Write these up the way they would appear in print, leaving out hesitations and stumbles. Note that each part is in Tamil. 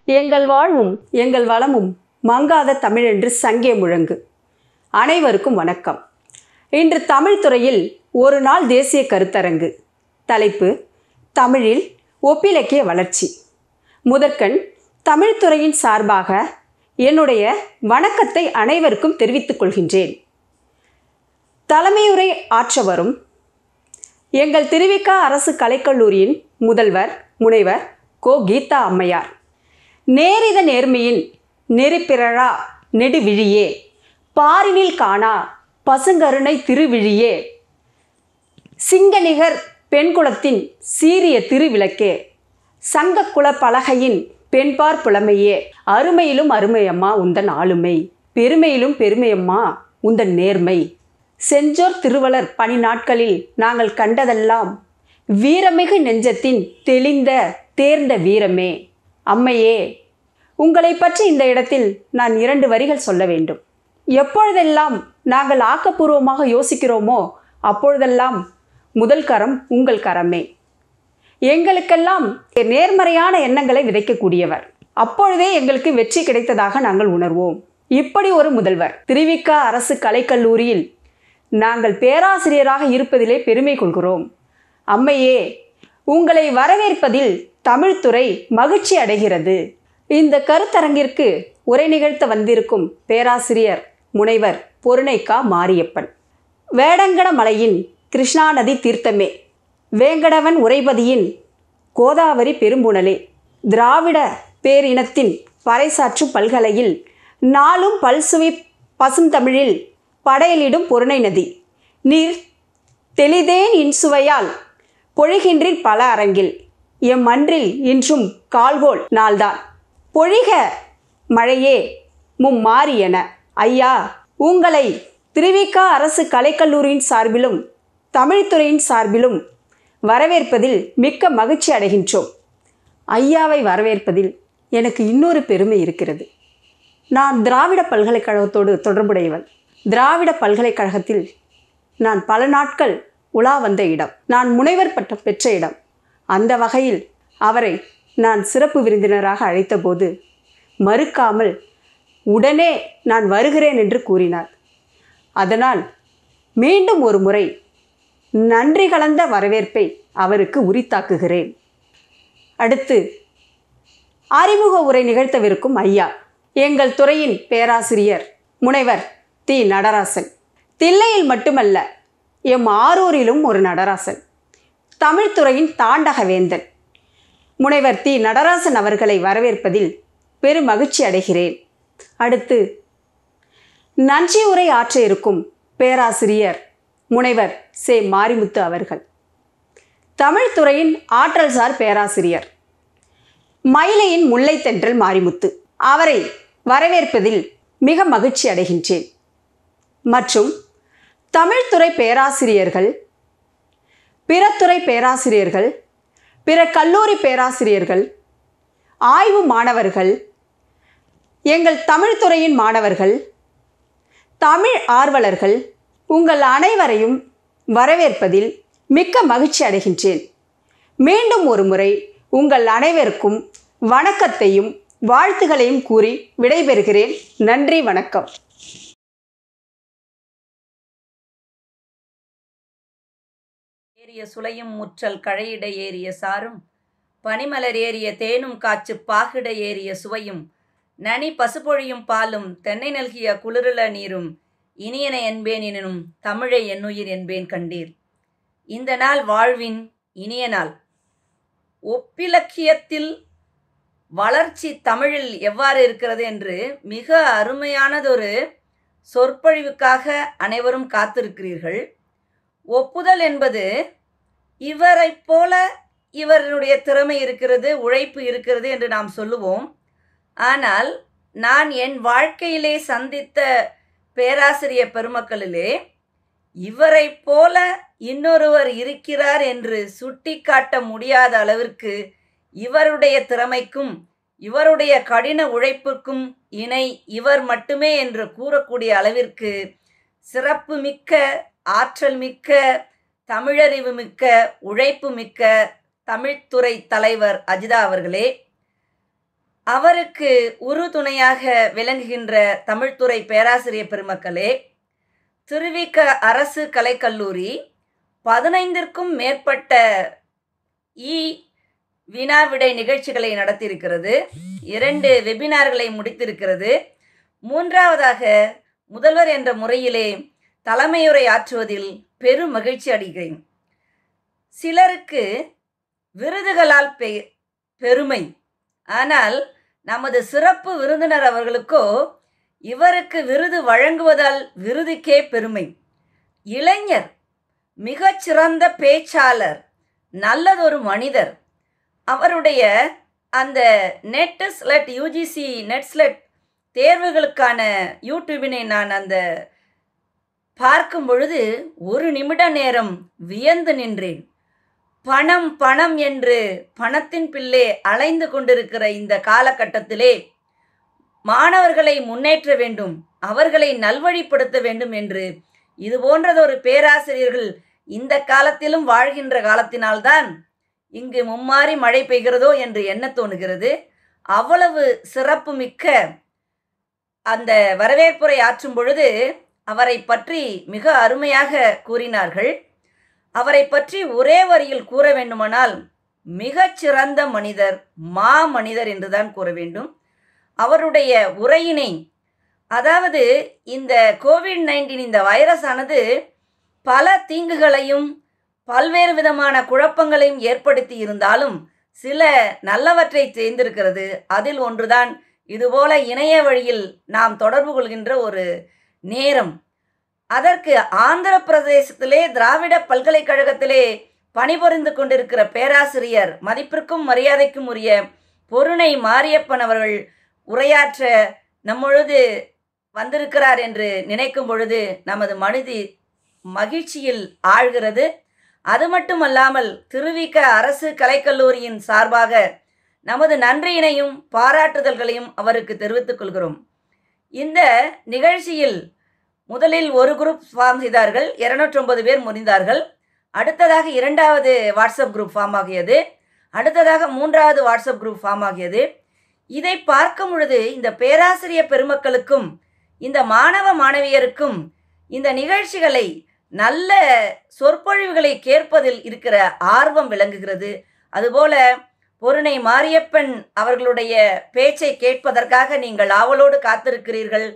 எங்கள் வாழ்வும் எங்கள் வளமும் மங்காத தமிழென்று சங்கே முழங்கு. அனைவருக்கும் வணக்கம். இன்று தமிழ் துறையில் ஒரு நாள் தேசிய கருத்தரங்கு. தலைப்பு: தமிழில் ஒப்பிலக்கிய வளர்ச்சி. முதற்கண் தமிழ்துறையின் சார்பாக என்னுடைய வணக்கத்தை அனைவருக்கும் தெரிவித்துக் கொள்கின்றேன். தலைமையுரை ஆற்ற வரும் எங்கள் திருவிக அரசு கலைக்கல்லூரியின் முதல்வர் முனைவர் கோ. கீதா அம்மையார், நேரித நேர்மையின் நெறிப்பிறழா நெடுவிழியே, பாரினில் காணா பசுங்கருணை திருவிழியே, சிங்கநிகர் பெண்குலத்தின் சீரிய திருவிளக்கே, சங்கக்குல பலகையின் பெண்பார் புலமையே, அருமையிலும் அருமையம்மா உந்தன் ஆளுமை, பெருமையிலும் பெருமையம்மா உந்தன் நேர்மை, செஞ்சோர் திருவளர் பனி நாட்களில் நாங்கள் கண்டதெல்லாம் வீரமிகு நெஞ்சத்தின் தெளிந்த தேர்ந்த வீரமே. அம்மையே, உங்களை பற்றி இந்த இடத்தில் நான் 2 வரிகள் சொல்ல வேண்டும். எப்பொழுதெல்லாம் நாங்கள் ஆக்கப்பூர்வமாக யோசிக்கிறோமோ அப்பொழுதெல்லாம் முதல் கரம் உங்கள் கரமே. எங்களுக்கெல்லாம் நேர்மறையான எண்ணங்களை விதைக்கக்கூடியவர். அப்பொழுதே எங்களுக்கு வெற்றி கிடைத்ததாக நாங்கள் உணர்வோம். இப்படி ஒரு முதல்வர் திருவிக அரசு கலைக்கல்லூரியில் நாங்கள் பேராசிரியராக இருப்பதிலே பெருமை கொள்கிறோம். அம்மையே, உங்களை வரவேற்பதில் தமிழ்துறை மகிழ்ச்சி அடைகிறது. இந்த கருத்தரங்கிற்கு உரை நிகழ்த்த வந்திருக்கும் பேராசிரியர் முனைவர் பொருணைக்கா மாரியப்பன். வேடங்கட மலையின் கிருஷ்ணா நதி தீர்த்தமே, வேங்கடவன் உரைபதியின் கோதாவரி பெரும்புணலே, திராவிட பேரினத்தின் பறைசாற்றும் பல்கலையில் நாளும் பல்சுவை பசுந்தமிழில் படையலிடும் பொருணை நதி, நீர் தெளிதேன் இன்சுவையால் பொழிகின்றீர் பல அரங்கில், எம் மன்றில் இன்றும் கால்கோள் நாள்தான், பொழிக மழையே மாறியன. ஐயா, உங்களை திருவிக அரசு கலைக்கல்லூரியின் சார்பிலும் தமிழ்துறையின் சார்பிலும் வரவேற்பதில் மிக்க மகிழ்ச்சி அடைகின்றோம். ஐயாவை வரவேற்பதில் எனக்கு இன்னொரு பெருமை இருக்கிறது. நான் திராவிட பல்கலைக்கழகத்தோடு தொடர்புடையவள். திராவிட பல்கலைக்கழகத்தில் நான் பல நாட்கள் உலா வந்த இடம், நான் முனைவர் பட்டம் பெற்ற இடம். அந்த வகையில் அவரை நான் சிறப்பு விருந்தினராக அழைத்தபோது மறுக்காமல் உடனே நான் வருகிறேன் என்று கூறினார். அதனால் மீண்டும் ஒரு முறை நன்றி கலந்த வரவேற்பை அவருக்கு உரித்தாக்குகிறேன். அடுத்து அறிமுக உரை நிகழ்த்தவிருக்கும் ஐயா, எங்கள் துறையின் பேராசிரியர் முனைவர் தி. நடராசன். தில்லையில் மட்டுமல்ல, எம் ஆரூரிலும் ஒரு நடராசன். தமிழ்துறையின் தாண்டகவேந்தன் முனைவர் தி. நடராசன் அவர்களை வரவேற்பதில் பெரும் மகிழ்ச்சி அடைகிறேன். அடுத்து நன்றி உரை ஆற்ற இருக்கும் பேராசிரியர் முனைவர் சே. மாரிமுத்து அவர்கள். தமிழ்துறையின் ஆற்றல்சார் பேராசிரியர், மயிலையின் முல்லைத்தென்றல் மாரிமுத்து. அவரை வரவேற்பதில் மிக மகிழ்ச்சி அடைகின்றேன். மற்றும் தமிழ்துறை பேராசிரியர்கள், பிற துறை பேராசிரியர்கள், பிற கல்லூரி பேராசிரியர்கள், ஆய்வு மாணவர்கள், எங்கள் தமிழ்துறையின் மாணவர்கள், தமிழ் ஆர்வலர்கள், உங்கள் அனைவரையும் வரவேற்பதில் மிக்க மகிழ்ச்சி அடைகின்றேன். மீண்டும் ஒரு முறை உங்கள் அனைவருக்கும் வணக்கத்தையும் வாழ்த்துகளையும் கூறி விடைபெறுகிறேன். நன்றி, வணக்கம். ஏறிய சுளையும் முற்றல் கழையிட ஏறிய சாரும், பனிமலர் ஏறிய தேனும் காற்று பாகிட ஏறிய சுவையும், நனி பசுபொழியும் பாலும் தென்னை நல்கிய குளிருள நீரும், இனியன என்பேன் எனினும் தமிழை என்னுயிர் என்பேன் கண்டீர். இந்த நாள் வாழ்வின் இனிய நாள். ஒப்பிலக்கியத்தில் வளர்ச்சி தமிழில் எவ்வாறு இருக்கிறது என்று மிக அருமையானதொரு சொற்பொழிவுக்காக அனைவரும் காத்திருக்கிறீர்கள். ஒப்புதல் என்பது இவரைப் போல இவருடைய திறமை இருக்கிறது, உழைப்பு இருக்கிறது என்று நாம் சொல்லுவோம். ஆனால் நான் என் வாழ்க்கையிலே சந்தித்த பேராசிரியர் பெருமக்களிலே இவரைப் போல இன்னொருவர் இருக்கிறார் என்று சுட்டிக்காட்ட முடியாத அளவிற்கு இவருடைய திறமைக்கும் இவருடைய கடின உழைப்புக்கும் இணை இவர் மட்டுமே என்று கூறக்கூடிய அளவிற்கு சிறப்பு மிக்க, ஆற்றல் மிக்க, தமிழறிவு மிக்க, உழைப்பு மிக்க தமிழ்துறை தலைவர் அஜிதா அவர்களே, அவருக்கு உறுதுணையாக விளங்குகின்ற தமிழ்துறை பேராசிரியர் பெருமக்களே, திருவிக அரசு கலைக்கல்லூரி 15க்கும் மேற்பட்ட வினாவிடை நிகழ்ச்சிகளை நடத்தியிருக்கிறது. 2 வெபினார்களை முடித்திருக்கிறது. 3வதாக முதல்வர் என்ற முறையிலே தலைமையுரை ஆற்றுவதில் பெரும் மகிழ்ச்சி அடைகிறேன். சிலருக்கு விருதுகளால் பெருமை, ஆனால் நமது சிறப்பு விருந்தினர் அவர்களுக்கோ இவருக்கு விருது வழங்குவதால் விருதுக்கே பெருமை. இளைஞர், மிகச்சிறந்த பேச்சாளர், நல்லதொரு மனிதர். அவருடைய அந்த நெட் யூஜிசி நெட்ஸ்லெட் தேர்வுகளுக்கான யூடியூபினை நான் பார்க்கும் பொழுது ஒரு நிமிட நேரம் வியந்து நின்றேன். பணம் பணம் என்று பணத்தின் பிள்ளை அலைந்து கொண்டிருக்கிற இந்த காலகட்டத்திலே மாணவர்களை முன்னேற்ற வேண்டும், அவர்களை நல்வழிப்படுத்த வேண்டும் என்று இது போன்றதொரு பேராசிரியர்கள் இந்த காலத்திலும் வாழ்கின்ற காலத்தினால்தான் இங்கு மும்மாறி மழை பெய்கிறதோ என்று எண்ண தோணுகிறது. அவ்வளவு சிறப்புமிக்க அந்த வரவேற்புரை ஆற்றும் பொழுது அவரை பற்றி மிக அருமையாக கூறினார்கள். அவரை பற்றி ஒரே வரியில் கூற வேண்டுமானால் மிகச்சிறந்த மனிதர், மனிதர் என்றுதான் கூற வேண்டும். அவருடைய உரையினை, அதாவது இந்த கோவிட்-19 இந்த வைரஸானது பல தீங்குகளையும் பல்வேறு விதமான குழப்பங்களையும் ஏற்படுத்தி இருந்தாலும் சில நல்லவற்றை செய்திருக்கிறது. அதில் ஒன்றுதான் இதுபோல இணைய வழியில் நாம் தொடர்பு கொள்கின்ற ஒரு நேரம். அதற்கு ஆந்திர பிரதேசத்திலே திராவிட பல்கலைக்கழகத்திலே பணிபுரிந்து கொண்டிருக்கிற பேராசிரியர், மதிப்பிற்கும் மரியாதைக்கும் உரிய பொருணை மாரியப்பன் அவர்கள் உரையாற்ற நம்மொழுது வந்திருக்கிறார் என்று நினைக்கும் பொழுது நமது மனது மகிழ்ச்சியில் ஆழ்கிறது. அது மட்டுமல்லாமல் திருவிக அரசு கலைக்கல்லூரியின் சார்பாக நமது நன்றியினையும் பாராட்டுதல்களையும் அவருக்கு தெரிவித்துக் கொள்கிறோம். இந்த நிகழ்ச்சியில் முதலில் ஒரு குரூப் ஃபார்ம் செய்தார்கள், 209 பேர் முடிந்தார்கள். அடுத்ததாக 2வது வாட்ஸ்அப் குரூப் ஃபார்ம் ஆகியது. அடுத்ததாக 3வது வாட்ஸ்அப் குரூப் ஃபார்ம் ஆகியது. இதை பார்க்கும் பொழுது இந்த பேராசிரியர் பெருமக்களுக்கும் இந்த மாணவ மாணவியருக்கும் இந்த நிகழ்ச்சிகளை, நல்ல சொற்பொழிவுகளை கேட்பதில் இருக்கிற ஆர்வம் விளங்குகிறது. அதுபோல பொருணை மாரியப்பன் அவர்களுடைய பேச்சை கேட்பதற்காக நீங்கள் ஆவலோடு காத்திருக்கிறீர்கள்.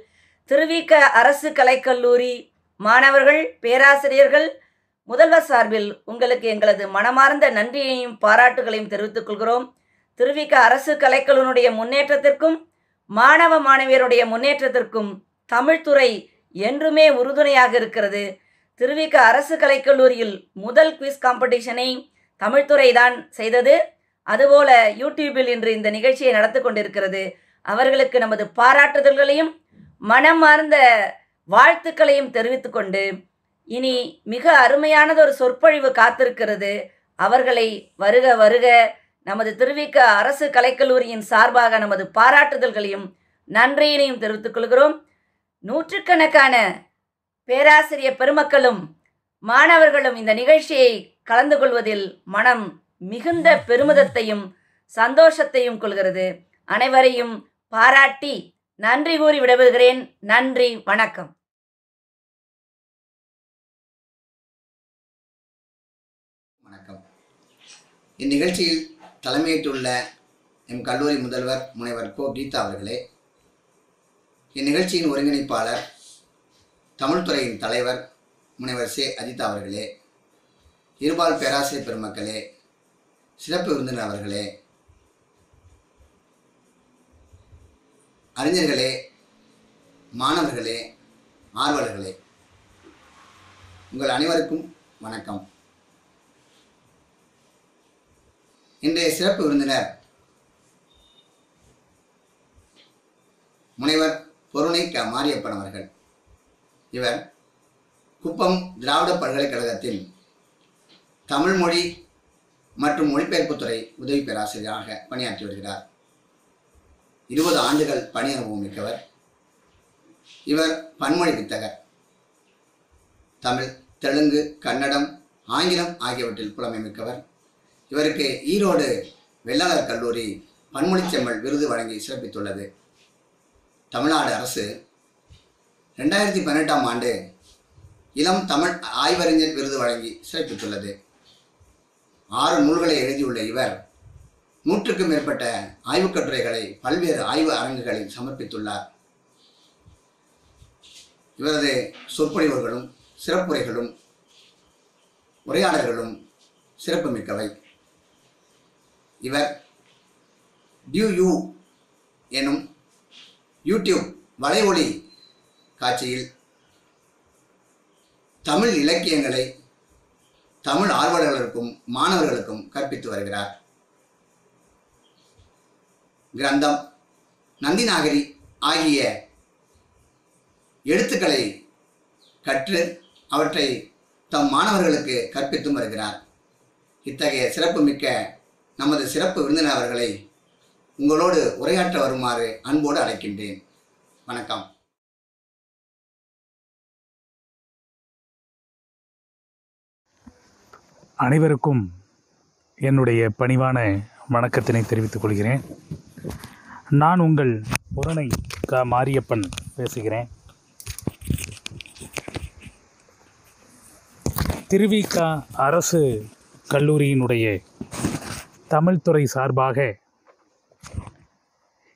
திருவிக அரசு கலைக்கல்லூரி மாணவர்கள், பேராசிரியர்கள், முதல்வர் சார்பில் உங்களுக்கு எங்களது மனமார்ந்த நன்றியையும் பாராட்டுகளையும் தெரிவித்துக் கொள்கிறோம். திருவிக அரசு கலைக்கல்லூரியுடைய முன்னேற்றத்திற்கும் மாணவ மாணவியருடைய முன்னேற்றத்திற்கும் தமிழ்துறை என்றுமே உறுதுணையாக இருக்கிறது. திருவிக அரசு கலைக்கல்லூரியில் முதல் குவிஸ் காம்படிஷனை தமிழ்துறை தான் செய்தது. அதுபோல யூடியூபில் இன்று இந்த நிகழ்ச்சியை நடத்தி கொண்டிருக்கிறது. அவர்களுக்கு நமது பாராட்டுதல்களையும் மனமார்ந்த வாழ்த்துக்களையும் தெரிவித்துக் கொண்டு, இனி மிக அருமையானதொரு சொற்பொழிவு காத்திருக்கிறது. அவர்களை வருக வருக நமது திருவிக அரசு கலைக்கல்லூரியின் சார்பாக நமது பாராட்டுதல்களையும் நன்றியினையும் தெரிவித்துக் கொள்கிறோம். நூற்றுக்கணக்கான பேராசிரியர் பெருமக்களும் மாணவர்களும் இந்த நிகழ்ச்சியை கலந்து கொள்வதில் மனம் மிகுந்த பெருமிதத்தையும் சந்தோஷத்தையும் கொள்கிறது. அனைவரையும் பாராட்டி நன்றி கூறி விடைபெறுகிறேன். நன்றி, வணக்கம். வணக்கம். இந்நிகழ்ச்சியில் தலைமையேற்றுள்ள எம் கல்லூரி முதல்வர் முனைவர் கோ கீதா அவர்களே, இந்நிகழ்ச்சியின் ஒருங்கிணைப்பாளர் தமிழ்துறையின் தலைவர் முனைவர் சே அஜிதா அவர்களே, இருபால் பேராசிரியர் பெருமக்களே, சிறப்பு விருந்தினர் அவர்களே, அறிஞர்களே, மாணவர்களே, ஆர்வலர்களே, உங்கள் அனைவருக்கும் வணக்கம். இன்றைய சிறப்பு விருந்தினர் முனைவர் பொருணை மாரியப்பன் அவர்கள். இவர் குப்பம் திராவிட பல்கலைக்கழகத்தில் தமிழ் மொழி மற்றும் மொழிபெயர்ப்புத்துறை உதவி பேராசிரியராக பணியாற்றி வருகிறார். 20 ஆண்டுகள் பணி அனுபவம் மிக்கவர். இவர் பன்மொழி வித்தகர். தமிழ், தெலுங்கு, கன்னடம், ஆங்கிலம் ஆகியவற்றில் புலமை மிக்கவர். இவருக்கு ஈரோடு வெள்ளாளர் கல்லூரி பன்மொழிச் செம்மல் விருது வழங்கி சிறப்பித்துள்ளது. தமிழ்நாடு அரசு 2018ஆம் ஆண்டு இளம் தமிழ் ஆய்வறிஞர் விருது வழங்கி சிறப்பித்துள்ளது. 6 நூல்களை எழுதியுள்ள இவர் 100க்கும் மேற்பட்ட ஆய்வுக் கட்டுரைகளை பல்வேறு ஆய்வு அரங்குகளில் சமர்ப்பித்துள்ளார். இவரது சொற்பொழிவுகளும் சிறப்புரைகளும் உரையாடல்களும் சிறப்புமிக்கவை. இவர் டியூ எனும் யூடியூப் வலைஒளி காட்சியில் தமிழ் இலக்கியங்களை தமிழ் ஆர்வலர்களுக்கும் மாணவர்களுக்கும் கற்பித்து வருகிறார். கிரந்தம், நந்திநாகரி ஆகிய எழுத்துக்களை கற்று அவற்றை தம் மாணவர்களுக்கு கற்பித்தும் வருகிறார். இத்தகைய சிறப்புமிக்க நமது சிறப்பு விருந்தினர் அவர்களை உங்களோடு உரையாற்ற வருமாறு அன்போடு அழைக்கின்றேன். வணக்கம். அனைவருக்கும் என்னுடைய பணிவான வணக்கத்தினை தெரிவித்துக் கொள்கிறேன். நான் உங்கள் புரணை மாரியப்பன் பேசுகிறேன். திருவிக அரசு கல்லூரியினுடைய தமிழ்துறை சார்பாக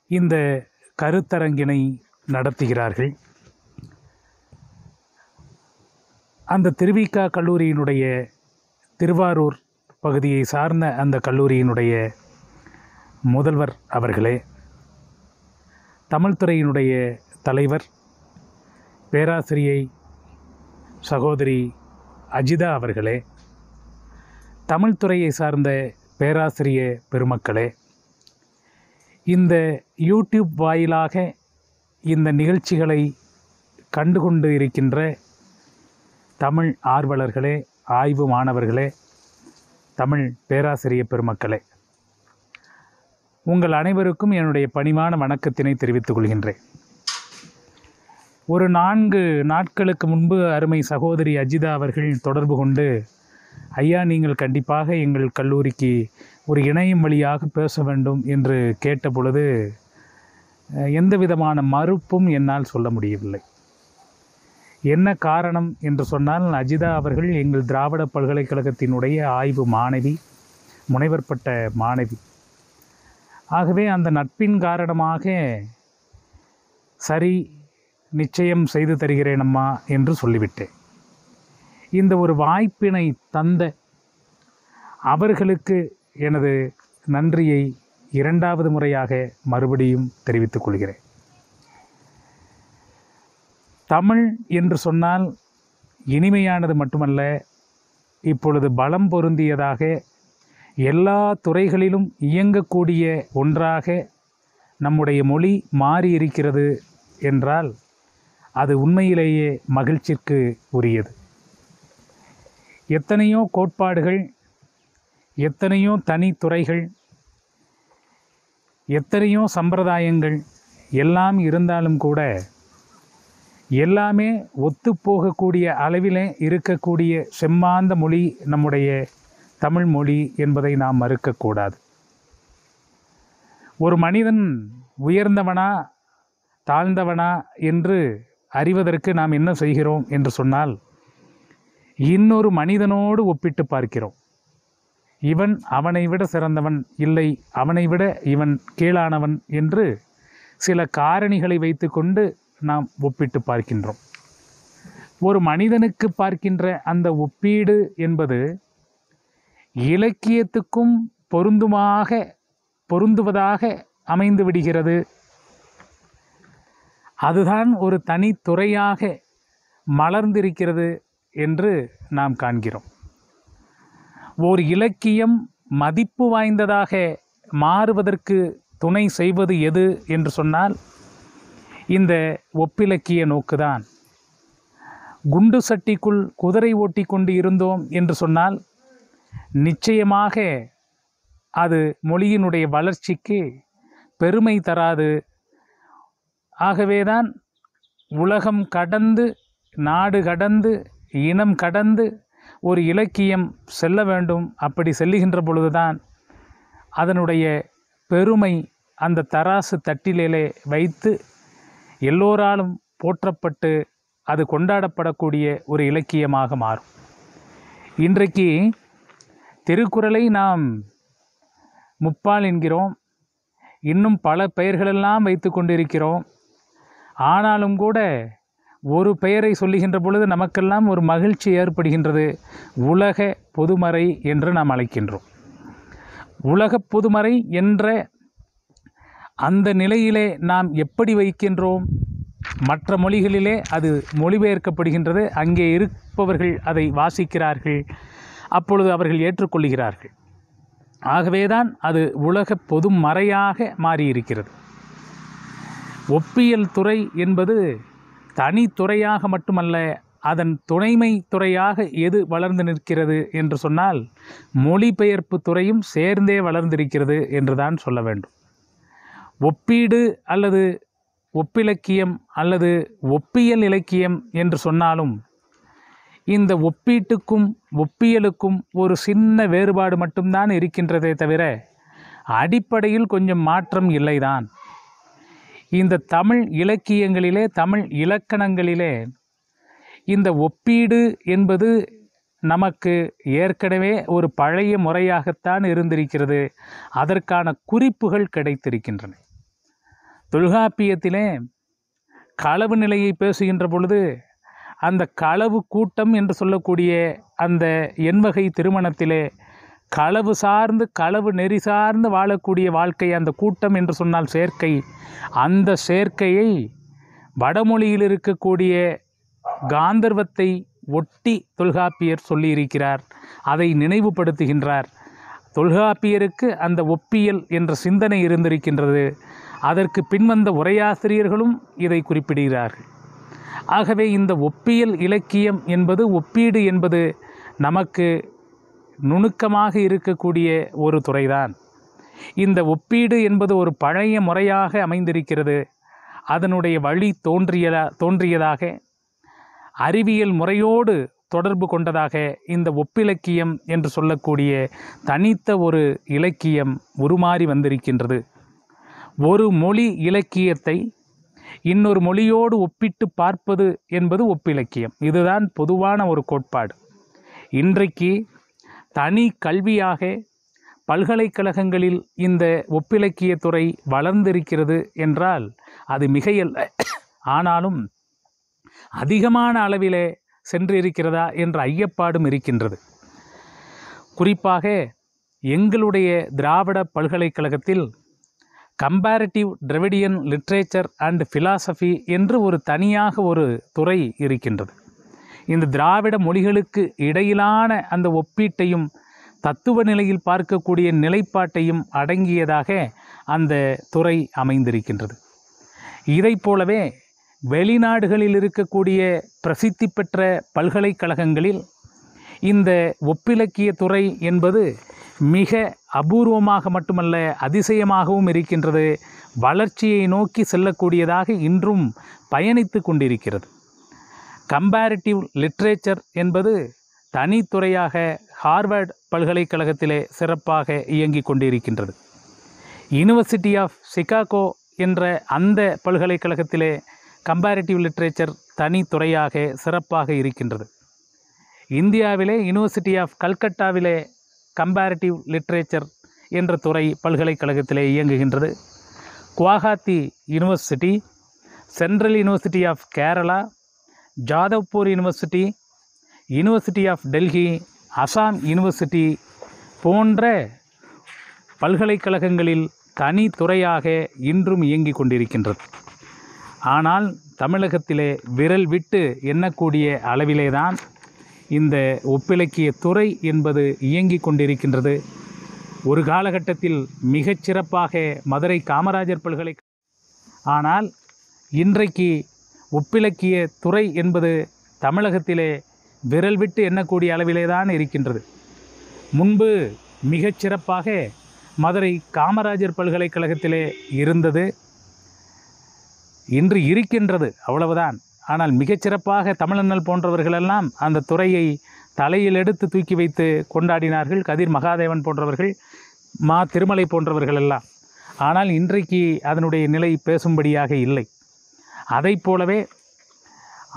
இந்த கருத்தரங்கினை நடத்துகிறார்கள். அந்த திருவிக கல்லூரியினுடைய திருவாரூர் பகுதியை சார்ந்த அந்த கல்லூரியினுடைய முதல்வர் அவர்களே, தமிழ்துறையினுடைய தலைவர் பேராசிரியை சகோதரி அஜிதா அவர்களே, தமிழ்துறையை சார்ந்த பேராசிரிய பெருமக்களே, இந்த யூடியூப் வாயிலாக இந்த நிகழ்ச்சிகளை கண்டுகொண்டு இருக்கின்ற தமிழ் ஆர்வலர்களே, ஆய்வு மாணவர்களே, தமிழ் பேராசிரிய பெருமக்களே, உங்கள் அனைவருக்கும் என்னுடைய பணிவான வணக்கத்தினை தெரிவித்துக் கொள்கின்றேன். ஒரு 4 நாட்களுக்கு முன்பு அருமை சகோதரி அஜிதா அவர்கள் தொடர்பு கொண்டு, ஐயா நீங்கள் கண்டிப்பாக எங்கள் கல்லூரிக்கு ஒரு இணையம் வழியாக பேச வேண்டும் என்று கேட்ட பொழுது எந்த விதமான மறுப்பும் என்னால் சொல்ல முடியவில்லை. என்ன காரணம் என்று சொன்னால், அஜிதா அவர்கள் எங்கள் திராவிட பல்கலைக்கழகத்தினுடைய ஆய்வு மாணவி, முனைவர் பட்ட மாணவி. ஆகவே அந்த நட்பின் காரணமாக சரி நிச்சயம் செய்து தருகிறேன் அம்மா என்று சொல்லிவிட்டேன். இந்த ஒரு வாய்ப்பினை தந்த அவர்களுக்கு எனது நன்றியை 2வது முறையாக மறுபடியும் தெரிவித்துக் கொள்கிறேன். தமிழ் என்று சொன்னால் இனிமையானது மட்டுமல்ல, இப்பொழுது பலம் பொருந்தியதாக எல்லா துறைகளிலும் இயங்கக்கூடிய ஒன்றாக நம்முடைய மொழி மாறியிருக்கிறது என்றால் அது உண்மையிலேயே மகிழ்ச்சிக்கு உரியது. எத்தனையோ கோட்பாடுகள், எத்தனையோ தனித்துறைகள், எத்தனையோ சம்பிரதாயங்கள் எல்லாம் இருந்தாலும் கூட எல்லாமே ஒத்துப்போகக்கூடிய அளவிலே இருக்கக்கூடிய செம்மாந்த மொழி நம்முடைய தமிழ் மொழி என்பதை நாம் மறுக்கக்கூடாது. ஒரு மனிதன் உயர்ந்தவனா தாழ்ந்தவனா என்று அறிவதற்கு நாம் என்ன செய்கிறோம் என்று சொன்னால், இன்னொரு மனிதனோடு ஒப்பிட்டு பார்க்கிறோம். இவன் அவனை விட சிறந்தவன், இல்லை அவனை விட இவன் கீழானவன் என்று சில காரணிகளை வைத்துக்கொண்டு நாம் ஒப்பிட்டு பார்க்கின்றோம். ஒரு மனிதனுக்கு பார்க்கின்ற அந்த ஒப்பீடு என்பது இலக்கியத்துக்கும் பொருந்துவதாக அமைந்து விடுகிறது. அதுதான் ஒரு தனித்துறையாக மலர்ந்திருக்கிறது என்று நாம் காண்கிறோம். ஓர் இலக்கியம் மதிப்பு வாய்ந்ததாக மாறுவதற்கு துணை செய்வது எது என்று சொன்னால் இந்த ஒப்பிலக்கிய நோக்குதான். குண்டு சட்டிக்குள் குதிரை ஓட்டி கொண்டு இருந்தோம் என்று சொன்னால் நிச்சயமாக அது மொழியினுடைய வளர்ச்சிக்கு பெருமை தராது. ஆகவேதான் உலகம் கடந்து, நாடு கடந்து, இனம் கடந்து ஒரு இலக்கியம் செல்ல வேண்டும். அப்படி செல்லுகின்ற பொழுதுதான் அதனுடைய பெருமை அந்த தராசு தட்டிலே வைத்து எல்லோராலும் போற்றப்பட்டு அது கொண்டாடப்படக்கூடிய ஒரு இலக்கியமாக மாறும். இன்றைக்கு திருக்குறளை நாம் முப்பால் என்கிறோம், இன்னும் பல பெயர்களெல்லாம் வைத்து கொண்டிருக்கிறோம். ஆனாலும் கூட ஒரு பெயரை சொல்லுகின்ற பொழுது நமக்கெல்லாம் ஒரு மகிழ்ச்சி ஏற்படுகின்றது. உலக பொதுமறை என்று நாம் அழைக்கின்றோம். உலக பொதுமறை என்ற அந்த நிலையிலே நாம் எப்படி வைக்கின்றோம்? மற்ற மொழிகளிலே அது மொழிபெயர்க்கப்படுகின்றது. அங்கே இருப்பவர்கள் அதை வாசிக்கிறார்கள், அப்பொழுது அவர்கள் ஏற்றுக்கொள்கிறார்கள். ஆகவேதான் அது உலக பொதுமறையாக மாறியிருக்கிறது. ஒப்பியல் துறை என்பது தனித்துறையாக மட்டுமல்ல, அதன் துணைமை துறையாக எது வளர்ந்து நிற்கிறது என்று சொன்னால் மொழிபெயர்ப்பு துறையும் சேர்ந்தே வளர்ந்திருக்கிறது என்றுதான் சொல்ல வேண்டும். ஒப்பீடு அல்லது ஒப்பிலக்கியம் அல்லது ஒப்பியல் இலக்கியம் என்று சொன்னாலும் இந்த ஒப்பீட்டுக்கும் ஒப்பியலுக்கும் ஒரு சின்ன வேறுபாடு மட்டும்தான் இருக்கின்றதே தவிர அடிப்படையில் கொஞ்சம் மாற்றம் இல்லைதான். இந்த தமிழ் இலக்கியங்களிலே, தமிழ் இலக்கணங்களிலே இந்த ஒப்பீடு என்பது நமக்கு ஏற்கனவே ஒரு பழைய முறையாகத்தான் இருந்திருக்கிறது. அதற்கான குறிப்புகள் கிடைத்திருக்கின்றன. தொல்காப்பியத்திலே களவு நிலையை பேசுகின்ற பொழுது அந்த களவு கூட்டம் என்று சொல்லக்கூடிய அந்த எண்வகை திருமணத்திலே களவு சார்ந்து களவு நெறி சார்ந்து வாழக்கூடிய வாழ்க்கை அந்த கூட்டம் என்று சொன்னால் சேர்க்கை. அந்த சேர்க்கையை வடமொழியில் இருக்கக்கூடிய காந்தர்வத்தை ஒட்டி தொல்காப்பியர் சொல்லியிருக்கிறார். அதை நினைவுபடுத்துகின்றார். தொல்காப்பியருக்கு அந்த ஒப்பியல் என்ற சிந்தனை இருந்திருக்கின்றது. அதற்கு பின்வந்த உரையாசிரியர்களும் இதை குறிப்பிடுகிறார்கள். ஆகவே இந்த ஒப்பியல் இலக்கியம் என்பது, ஒப்பீடு என்பது நமக்கு நுணுக்கமாக இருக்கக்கூடிய ஒரு துறைதான். இந்த ஒப்பீடு என்பது ஒரு பழைய முறையாக அமைந்திருக்கிறது. அதனுடைய வழி தோன்றியதாக அறிவியல் முறையோடு தொடர்பு கொண்டதாக இந்த ஒப்பிலக்கியம் என்று சொல்லக்கூடிய தனித்த ஒரு இலக்கியம் உருமாறி வந்திருக்கின்றது. ஒரு மொழி இலக்கியத்தை இன்னொரு மொழியோடு ஒப்பிட்டு பார்ப்பது என்பது ஒப்பிலக்கியம். இதுதான் பொதுவான ஒரு கோட்பாடு. இன்றைக்கு தனி கல்வியாக பல்கலைக்கழகங்களில் இந்த ஒப்பிலக்கிய துறை வளர்ந்திருக்கிறது என்றால் அது மிகையல்ல. ஆனாலும் அதிகமான அளவிலே சென்றிருக்கிறதா என்ற ஐயப்பாடும் இருக்கின்றது. குறிப்பாக எங்களுடைய திராவிட பல்கலைக்கழகத்தில் comparative Dravidian literature and philosophy என்று ஒரு தனியாக ஒரு துறை இருக்கின்றது. இந்த திராவிட மொழிகளுக்கு இடையிலான அந்த ஒப்பீட்டையும் தத்துவ நிலையில் பார்க்கக்கூடிய நிலைப்பாட்டையும் அடங்கியதாக அந்த துறை அமைந்திருக்கின்றது. இதைப் போலவே வெளிநாடுகளில் இருக்கக்கூடிய பிரசித்தி பெற்ற பல்கலைக்கழகங்களில் இந்த ஒப்பிலக்கிய துறை என்பது மிக அபூர்வமாக மட்டுமல்ல, அதிசயமாகவும் இருக்கின்றது. வளர்ச்சியை நோக்கி செல்லக்கூடியதாக இன்றும் பயணித்து கொண்டிருக்கிறது. கம்பேரிட்டிவ் லிட்ரேச்சர் என்பது தனித்துறையாக ஹார்வர்ட் பல்கலைக்கழகத்திலே சிறப்பாக இயங்கி கொண்டிருக்கின்றது. யூனிவர்சிட்டி ஆஃப் சிகாகோ என்ற அந்த பல்கலைக்கழகத்திலே கம்பேரிட்டிவ் லிட்ரேச்சர் தனித்துறையாக சிறப்பாக இருக்கின்றது. இந்தியாவிலே யூனிவர்சிட்டி ஆஃப் கல்கட்டாவிலே கம்பேரிட்டிவ் லிட்ரேச்சர் என்ற துறை பல்கலைக்கழகத்திலே இயங்குகின்றது. Guwahati university, central university of Kerala, Jadavpur university, university of Delhi, Assam university போன்ற பல்கலைக்கழகங்களில் தனித்துறையாக இன்றும் இயங்கி கொண்டிருக்கின்றது. ஆனால் தமிழகத்திலே விரல் விட்டு எண்ணக்கூடிய அளவிலேதான் இந்த ஒப்பிலக்கிய துறை என்பது இயங்கி கொண்டிருக்கின்றது. ஒரு காலகட்டத்தில் மிகச்சிறப்பாக மதுரை காமராஜர் பல்கலைக்கழகம். ஆனால் இன்றைக்கு ஒப்பிலக்கிய துறை என்பது தமிழகத்திலே விரல் விட்டு எண்ணக்கூடிய அளவிலே தான் இருக்கின்றது. முன்பு மிகச்சிறப்பாக மதுரை காமராஜர் பல்கலைக்கழகத்திலே இருந்தது, இன்று இருக்கின்றது, அவ்வளவுதான். ஆனால் மிகச்சிறப்பாக தமிழண்ணல் போன்றவர்களெல்லாம் அந்த துறையை தலையில் எடுத்து தூக்கி வைத்து கொண்டாடினார்கள். கதிர் மகாதேவன் போன்றவர்கள், மா திருமலை போன்றவர்கள் எல்லாம். ஆனால் இன்றைக்கு அதனுடைய நிலை பேசும்படியாக இல்லை. அதைப் போலவே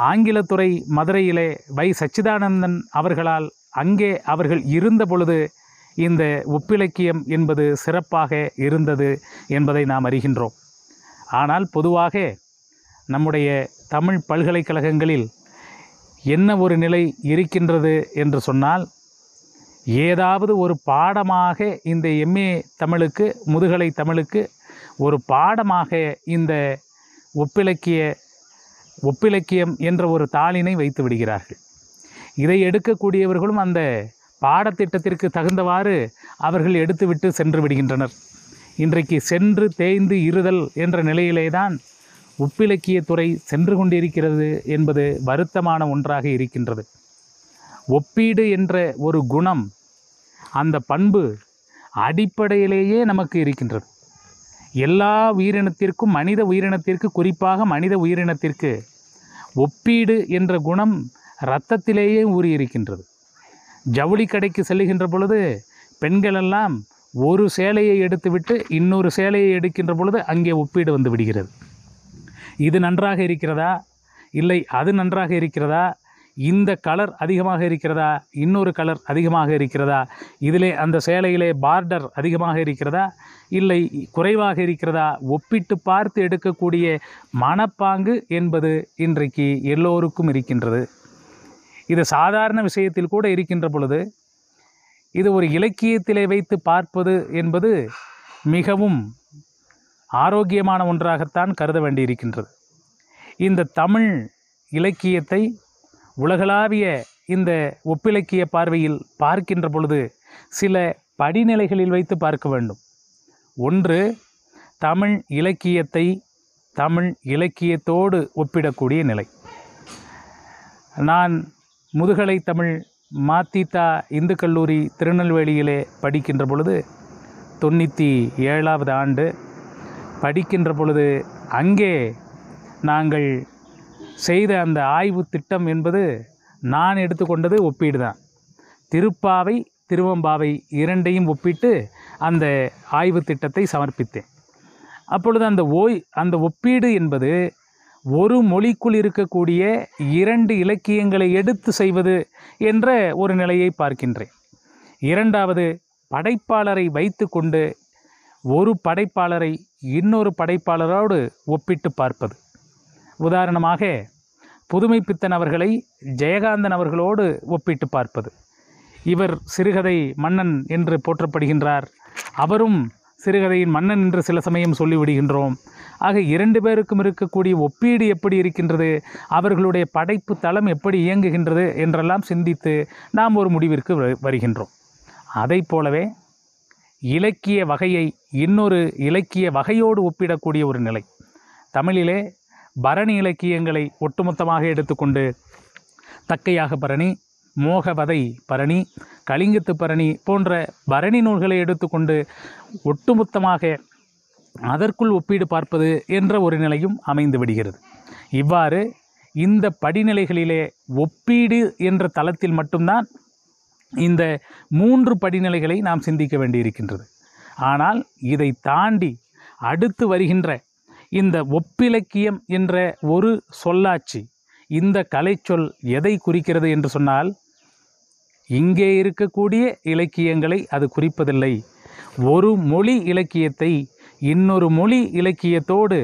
ஆங்கிலத்துறை மதுரையிலே வை சச்சிதானந்தன் அவர்களால் அங்கே அவர்கள் இருந்த பொழுது இந்த ஒப்பிலக்கியம் என்பது சிறப்பாக இருந்தது என்பதை நாம் அறிகின்றோம். ஆனால் பொதுவாக நம்முடைய தமிழ் பல்கலைக்கழகங்களில் என்ன ஒரு நிலை இருக்கின்றது என்று சொன்னால், ஏதாவது ஒரு பாடமாக இந்த எம்ஏ தமிழுக்கு, முதுகலை தமிழுக்கு ஒரு பாடமாக இந்த ஒப்பிலக்கியம் என்ற ஒரு தாளினை வைத்து விடுகிறார்கள். இதை எடுக்கக்கூடியவர்களும் அந்த பாடத்திட்டத்திற்கு தகுந்தவாறு அவர்கள் எடுத்துவிட்டு சென்று விடுகின்றனர். இன்றைக்கு சென்று தேய்ந்து இருதல் என்ற நிலையிலே தான் ஒப்பிலக்கியத்துறை சென்று கொண்டிருக்கிறது என்பது வருத்தமான ஒன்றாக இருக்கின்றது. ஒப்பீடு என்ற ஒரு குணம், அந்த பண்பு அடிப்படையிலேயே நமக்கு இருக்கின்றது. எல்லா உயிரினத்திற்கும், மனித உயிரினத்திற்கு, குறிப்பாக மனித உயிரினத்திற்கு ஒப்பீடு என்ற குணம் இரத்தத்திலேயே ஊறியிருக்கின்றது. ஜவுளி கடைக்கு செல்லுகின்ற பொழுது பெண்களெல்லாம் ஒரு சேலையை எடுத்துவிட்டு இன்னொரு சேலையை எடுக்கின்ற பொழுது அங்கே ஒப்பீடு வந்து விடுகிறது. இது நன்றாக இருக்கிறதா, இல்லை அது நன்றாக இருக்கிறதா, இந்த கலர் அதிகமாக இருக்கிறதா, இன்னொரு கலர் அதிகமாக இருக்கிறதா, இதிலே அந்த சேலையிலே பார்டர் அதிகமாக இருக்கிறதா, இல்லை குறைவாக இருக்கிறதா, ஒப்பிட்டு பார்த்து எடுக்கக்கூடிய மனப்பாங்கு என்பது இன்றைக்கு எல்லோருக்கும் இருக்கின்றது. இது சாதாரண விஷயத்தில் கூட இருக்கின்ற பொழுது இது ஒரு இலக்கியத்திலே வைத்து பார்ப்பது என்பது மிகவும் ஆரோக்கியமான ஒன்றாகத்தான் கருத வேண்டியிருக்கின்றது. இந்த தமிழ் இலக்கியத்தை உலகளாவிய இந்த ஒப்பிலக்கிய பார்வையில் பார்க்கின்ற பொழுது சில படிநிலைகளில் வைத்து பார்க்க வேண்டும். ஒன்று, தமிழ் இலக்கியத்தை தமிழ் இலக்கியத்தோடு ஒப்பிடக்கூடிய நிலை. நான் முதுகலை தமிழ் மாத்திதா இந்து கல்லூரி திருநெல்வேலியிலே படிக்கின்ற பொழுது 97வது ஆண்டு படிக்கின்ற பொழுது அங்கே நாங்கள் செய்த அந்த ஆய்வு திட்டம் என்பது நான் எடுத்துக்கொண்டது ஒப்பீடு தான். திருப்பாவை திருவம்பாவை இரண்டையும் ஒப்பிட்டு அந்த ஆய்வு திட்டத்தை சமர்ப்பித்தேன். அப்பொழுது அந்த ஒப்பீடு என்பது ஒரு மொழிக்குள் இருக்கக்கூடிய 2 இலக்கியங்களை எடுத்து செய்வது என்ற ஒரு நிலையை பார்க்கின்றேன். இரண்டாவது, படைப்பாளரை வைத்து கொண்டு ஒரு படைப்பாளரை இன்னொரு படைப்பாளரோடு ஒப்பிட்டு பார்ப்பது. உதாரணமாக புதுமைப்பித்தன் அவர்களை ஜெயகாந்தன் அவர்களோடு ஒப்பிட்டு பார்ப்பது. இவர் சிறுகதை மன்னன் என்று போற்றப்படுகின்றார், அவரும் சிறுகதையின் மன்னன் என்று சில சமயம் சொல்லிவிடுகின்றோம். ஆக 2 பேருக்கும் இருக்கக்கூடிய ஒப்பீடு எப்படி இருக்கின்றது, அவர்களுடைய படைப்பு தளம் எப்படி இயங்குகின்றது என்றெல்லாம் சிந்தித்து நாம் ஒரு முடிவிற்கு வருகின்றோம். அதை போலவே இலக்கிய வகையை இன்னொரு இலக்கிய வகையோடு ஒப்பிடக்கூடிய ஒரு நிலை. தமிழிலே பரணி இலக்கியங்களை ஒட்டுமொத்தமாக எடுத்துக்கொண்டு தக்கையாக பரணி, மோகவதை பரணி, கலிங்கத்து பரணி போன்ற பரணி நூல்களை எடுத்துக்கொண்டு ஒட்டுமொத்தமாக அதற்குள் ஒப்பீடு பார்ப்பது என்ற ஒரு நிலையும் அமைந்து விடுகிறது. இவ்வாறு இந்த படிநிலைகளிலே ஒப்பீடு என்ற தளத்தில் மட்டும்தான் இந்த 3 படிநிலைகளை நாம் சிந்திக்க வேண்டியிருக்கின்றது. ஆனால் இதை தாண்டி அடுத்து வருகின்ற இந்த ஒப்பிலக்கியம் என்ற ஒரு சொல்லாட்சி, இந்த கலைச்சொல் எதை குறிக்கிறது என்று சொன்னால், இங்கே இருக்கக்கூடிய இலக்கியங்களை அது குறிப்பதில்லை. ஒரு மொழி இலக்கியத்தை இன்னொரு மொழி இலக்கியத்தோடு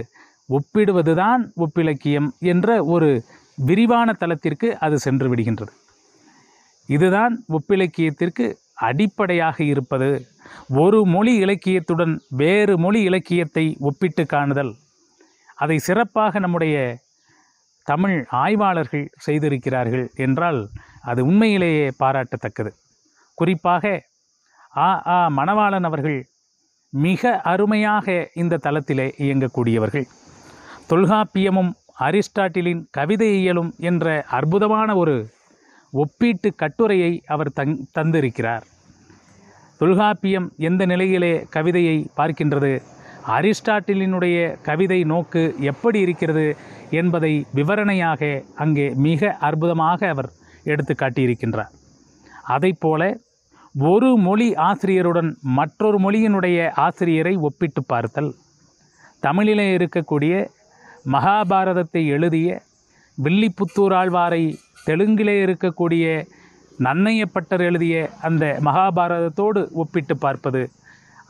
ஒப்பிடுவதுதான் ஒப்பிலக்கியம் என்ற ஒரு விரிவான தளத்திற்கு அது சென்று விடுகின்றது. இதுதான் ஒப்பிலக்கியத்திற்கு அடிப்படையாக இருப்பது. ஒரு மொழி இலக்கியத்துடன் வேறு மொழி இலக்கியத்தை ஒப்பிட்டு காணுதல், அதை சிறப்பாக நம்முடைய தமிழ் ஆய்வாளர்கள் செய்திருக்கிறார்கள் என்றால் அது உண்மையிலேயே பாராட்டத்தக்கது. குறிப்பாக மணவாளன் அவர்கள் மிக அருமையாக இந்த தளத்திலே இயங்கக்கூடியவர்கள். தொல்காப்பியமும் அரிஸ்டாட்டிலின் கவிதை இயலும் என்ற அற்புதமான ஒரு ஒப்பீட்டு கட்டுரையை அவர் தந்திருக்கிறார். தொல்காப்பியம் எந்த நிலையிலே கவிதையை பார்க்கின்றது, அரிஸ்டாட்டிலினுடைய கவிதை நோக்கு எப்படி இருக்கிறது என்பதை விவரணையாக அங்கே மிக அற்புதமாக அவர் எடுத்து காட்டியிருக்கின்றார். அதைப்போல ஒரு மொழி ஆசிரியருடன் மற்றொரு மொழியினுடைய ஆசிரியரை ஒப்பிட்டு பார்த்தல், தமிழிலே இருக்கக்கூடிய மகாபாரதத்தை எழுதிய வில்லிபுத்தூர் ஆழ்வாரை தெலுங்கிலே இருக்கக்கூடிய நன்னையப்பட்டர் எழுதிய அந்த மகாபாரதத்தோடு ஒப்பிட்டு பார்ப்பது,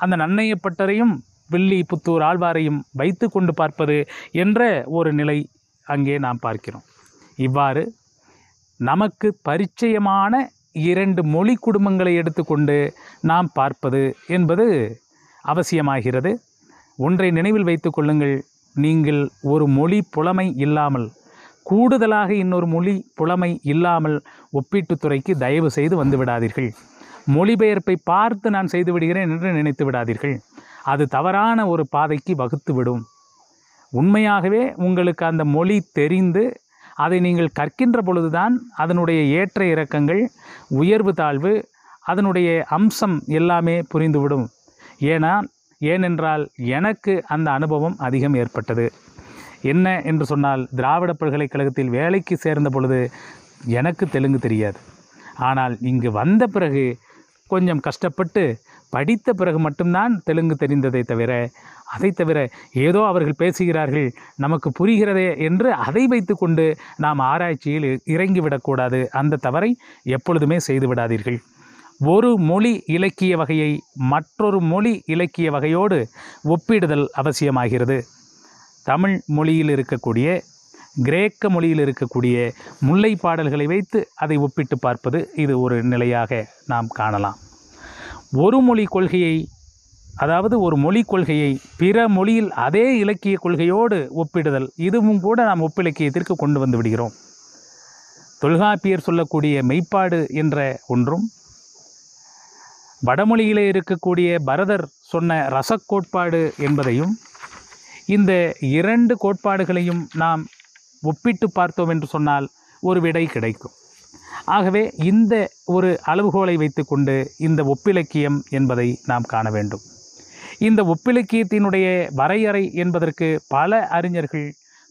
அந்த நன்னையப்பட்டரையும் வில்லிபுத்தூர் ஆழ்வாரையும் வைத்து கொண்டு பார்ப்பது என்ற ஒரு நிலை அங்கே நாம் பார்க்கிறோம். இவ்வாறு நமக்கு பரிச்சயமான 2 மொழி குடும்பங்களை எடுத்துக்கொண்டு நாம் பார்ப்பது என்பது அவசியமாகிறது. ஒன்றை நினைவில் வைத்து கொள்ளுங்கள், நீங்கள் ஒரு மொழி புலமை இல்லாமல், கூடுதலாக இன்னொரு மொழி புலமை இல்லாமல் ஒப்பீட்டுத் துறைக்கு தயவு செய்து வந்து விடாதீர்கள். மொழிபெயர்ப்பை பார்த்து நான் செய்து விடுகிறேன் என்று நினைத்து விடாதீர்கள். அது தவறான ஒரு பாதைக்கு வகுத்துவிடும். உண்மையாகவே உங்களுக்கு அந்த மொழி தெரிந்து அதை நீங்கள் கற்கின்ற பொழுதுதான் அதனுடைய ஏற்ற இறக்கங்கள், உயர்வு தாழ்வு, அதனுடைய அம்சம் எல்லாமே புரிந்துவிடும். ஏனென்றால் எனக்கு அந்த அனுபவம் அதிகம் ஏற்பட்டது. என்ன என்று சொன்னால், திராவிட பல்கலைக்கழகத்தில் வேலைக்கு சேர்ந்த பொழுது எனக்கு தெலுங்கு தெரியாது. ஆனால் இங்கு வந்த பிறகு கொஞ்சம் கஷ்டப்பட்டு படித்த பிறகு மட்டும்தான் தெலுங்கு தெரிந்ததை தவிர, ஏதோ அவர்கள் பேசுகிறார்கள் நமக்கு புரிகிறதே என்று அதை வைத்து கொண்டு நாம் ஆராய்ச்சியில் இறங்கிவிடக்கூடாது. அந்த தவறை எப்பொழுதுமே செய்து விடாதீர்கள். ஒரு மொழி இலக்கிய வகையை மற்றொரு மொழி இலக்கிய வகையோடு ஒப்பிடுதல் அவசியமாகிறது. தமிழ் மொழியில் இருக்கக்கூடிய, கிரேக்க மொழியில் இருக்கக்கூடிய முல்லை பாடல்களை வைத்து அதை ஒப்பிட்டு பார்ப்பது இது ஒரு நிலையாக நாம் காணலாம். ஒரு மொழி கொள்கையை, அதாவது ஒரு மொழி கொள்கையை பிற மொழியில் அதே இலக்கிய கொள்கையோடு ஒப்பிடுதல், இதுவும் கூட நாம் ஒப்பிலக்கியத்திற்கு கொண்டு வந்து விடுகிறோம். தொல்காப்பியர் சொல்லக்கூடிய மெய்ப்பாடு என்ற ஒன்றும், வடமொழியிலே இருக்கக்கூடிய பரதர் சொன்ன ரசக்கோட்பாடு என்பதையும், இந்த 2 கோட்பாடுகளையும் நாம் ஒப்பிட்டு பார்த்தோம் என்று சொன்னால் ஒரு விடை கிடைக்கும். ஆகவே இந்த ஒரு அளவுகோலை வைத்துக்கொண்டு இந்த ஒப்பிலக்கியம் என்பதை நாம் காண வேண்டும். இந்த ஒப்பிலக்கியத்தினுடைய வரையறை என்பதற்கு பல அறிஞர்கள்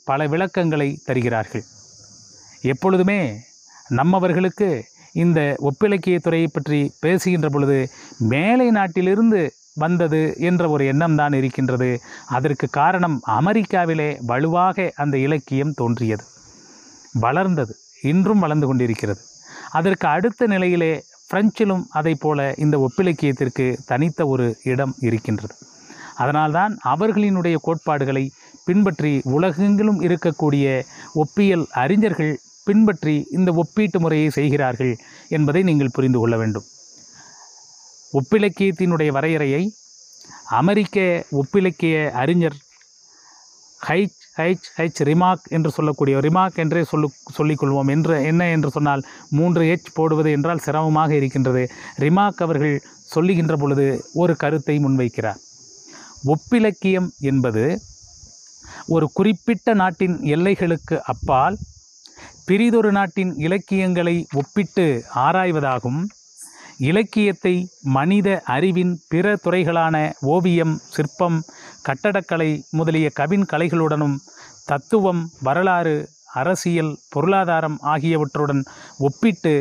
பல விளக்கங்களை தருகிறார்கள். எப்பொழுதுமே நம்மவர்களுக்கு இந்த ஒப்பிலக்கிய துறையை பற்றி பேசுகின்ற பொழுது மேலை நாட்டிலிருந்து வந்தது என்ற ஒரு எண்ணம் தான் இருக்கின்றது. அதற்கு காரணம், அமெரிக்காவிலே வலுவாக அந்த இலக்கியம் தோன்றியது, வளர்ந்தது, இன்றும் வளர்ந்து கொண்டிருக்கிறது. அதற்கு அடுத்த நிலையிலே பிரெஞ்சிலும் அதை போல இந்த ஒப்பிலக்கியத்திற்கு தனித்த ஒரு இடம் இருக்கின்றது. அதனால்தான் அவர்களினுடைய கோட்பாடுகளை பின்பற்றி உலகெங்கிலும் இருக்கக்கூடிய ஒப்பியல் அறிஞர்கள் பின்பற்றி இந்த ஒப்பீட்டு முறையை செய்கிறார்கள் என்பதை நீங்கள் புரிந்து கொள்ள வேண்டும். ஒப்பிலக்கியத்தினுடைய வரையறையை அமெரிக்க ஒப்பிலக்கிய அறிஞர் ஹைச் ரிமார்க் என்று சொல்லக்கூடிய, ரிமார்க் என்றே சொல்லிக்கொள்வோம். என்ன என்று சொன்னால் 3H போடுவது என்றால் சிரமமாக இருக்கின்றது. ரிமார்க் அவர்கள் சொல்லுகின்ற பொழுது ஒரு கருத்தை முன்வைக்கிறார். ஒப்பிலக்கியம் என்பது ஒரு குறிப்பிட்ட நாட்டின் எல்லைகளுக்கு அப்பால் பிறிதொரு நாட்டின் இலக்கியங்களை ஒப்பிட்டு ஆராய்வதாகும். இலக்கியத்தை மனித அறிவின் பிற துறைகளான ஓவியம், சிற்பம், கட்டடக்கலை முதலிய கவின் கலைகளுடனும் தத்துவம், வரலாறு, அரசியல், பொருளாதாரம் ஆகியவற்றுடன் ஒப்பிட்டு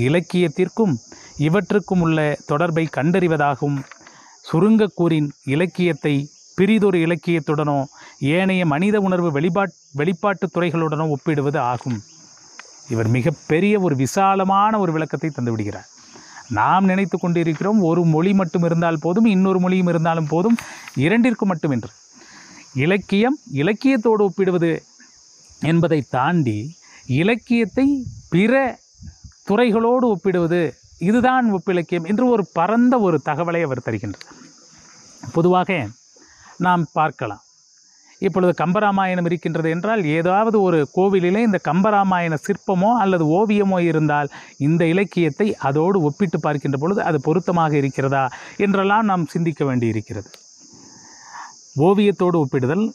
இலக்கியத்திற்கும் இவற்றுக்கும் உள்ள தொடர்பை கண்டறிவதாகும். சுருங்கக்கூறின் இலக்கியத்தை பிறிதொரு இலக்கியத்துடனோ ஏனைய மனித உணர்வு வெளிப்பாட்டு துறைகளுடனோ ஒப்பிடுவது ஆகும். இவர் மிகப்பெரிய ஒரு விசாலமான ஒரு விளக்கத்தை தந்துவிடுகிறார். நாம் நினைத்து கொண்டிருக்கிறோம் ஒரு மொழி மட்டும் இருந்தால் போதும், இன்னொரு மொழியும் இருந்தாலும் போதும், 2ற்கு மட்டும் என்று. இலக்கியம் இலக்கியத்தோடு ஒப்பிடுவது என்பதை தாண்டி இலக்கியத்தை பிற துறைகளோடு ஒப்பிடுவது, இதுதான் ஒப்பிலக்கியம் என்று ஒரு பரந்த ஒரு தகவலை அவர் தருகின்றார். பொதுவாக நாம் பார்க்கலாம், இப்பொழுது கம்பராமாயணம் இருக்கின்றது என்றால் ஏதாவது ஒரு கோவிலிலே இந்த கம்பராமாயண சிற்பமோ அல்லது ஓவியமோ இருந்தால் இந்த இலக்கியத்தை அதோடு ஒப்பிட்டு பார்க்கின்ற பொழுது அது பொருத்தமாக இருக்கிறதா என்றெல்லாம் நாம் சிந்திக்க வேண்டியிருக்கிறது. ஓவியத்தோடு ஒப்பிடுதல்,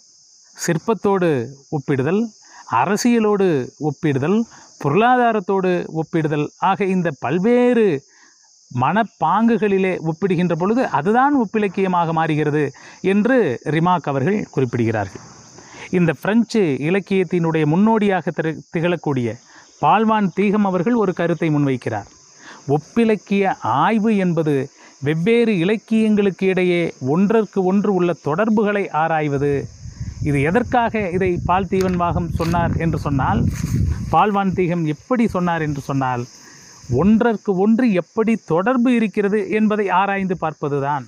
சிற்பத்தோடு ஒப்பிடுதல், அரசியலோடு ஒப்பிடுதல், பொருளாதாரத்தோடு ஒப்பிடுதல் ஆக இந்த பல்வேறு மனப்பாங்குகளிலே ஒப்பிடுகின்ற பொழுது அதுதான் ஒப்பிலக்கியமாக மாறுகிறது என்று ரிமார்க் அவர்கள் குறிப்பிடுகிறார்கள். இந்த பிரெஞ்சு இலக்கியத்தினுடைய முன்னோடியாக திகழக்கூடிய பால்வான் தீகம் அவர்கள் ஒரு கருத்தை முன்வைக்கிறார். ஒப்பிலக்கிய ஆய்வு என்பது வெவ்வேறு இலக்கியங்களுக்கு இடையே ஒன்றற்கு ஒன்று உள்ள தொடர்புகளை ஆராய்வது. இது எதற்காக இதை பால் தீவன்வாகம் சொன்னார் என்று சொன்னால், பால்வான் தீகம் எப்படி சொன்னார் என்று சொன்னால், ஒன்றற்கு ஒன்று எப்படி தொடர்பு இருக்கிறது என்பதை ஆராய்ந்து பார்ப்பதுதான்.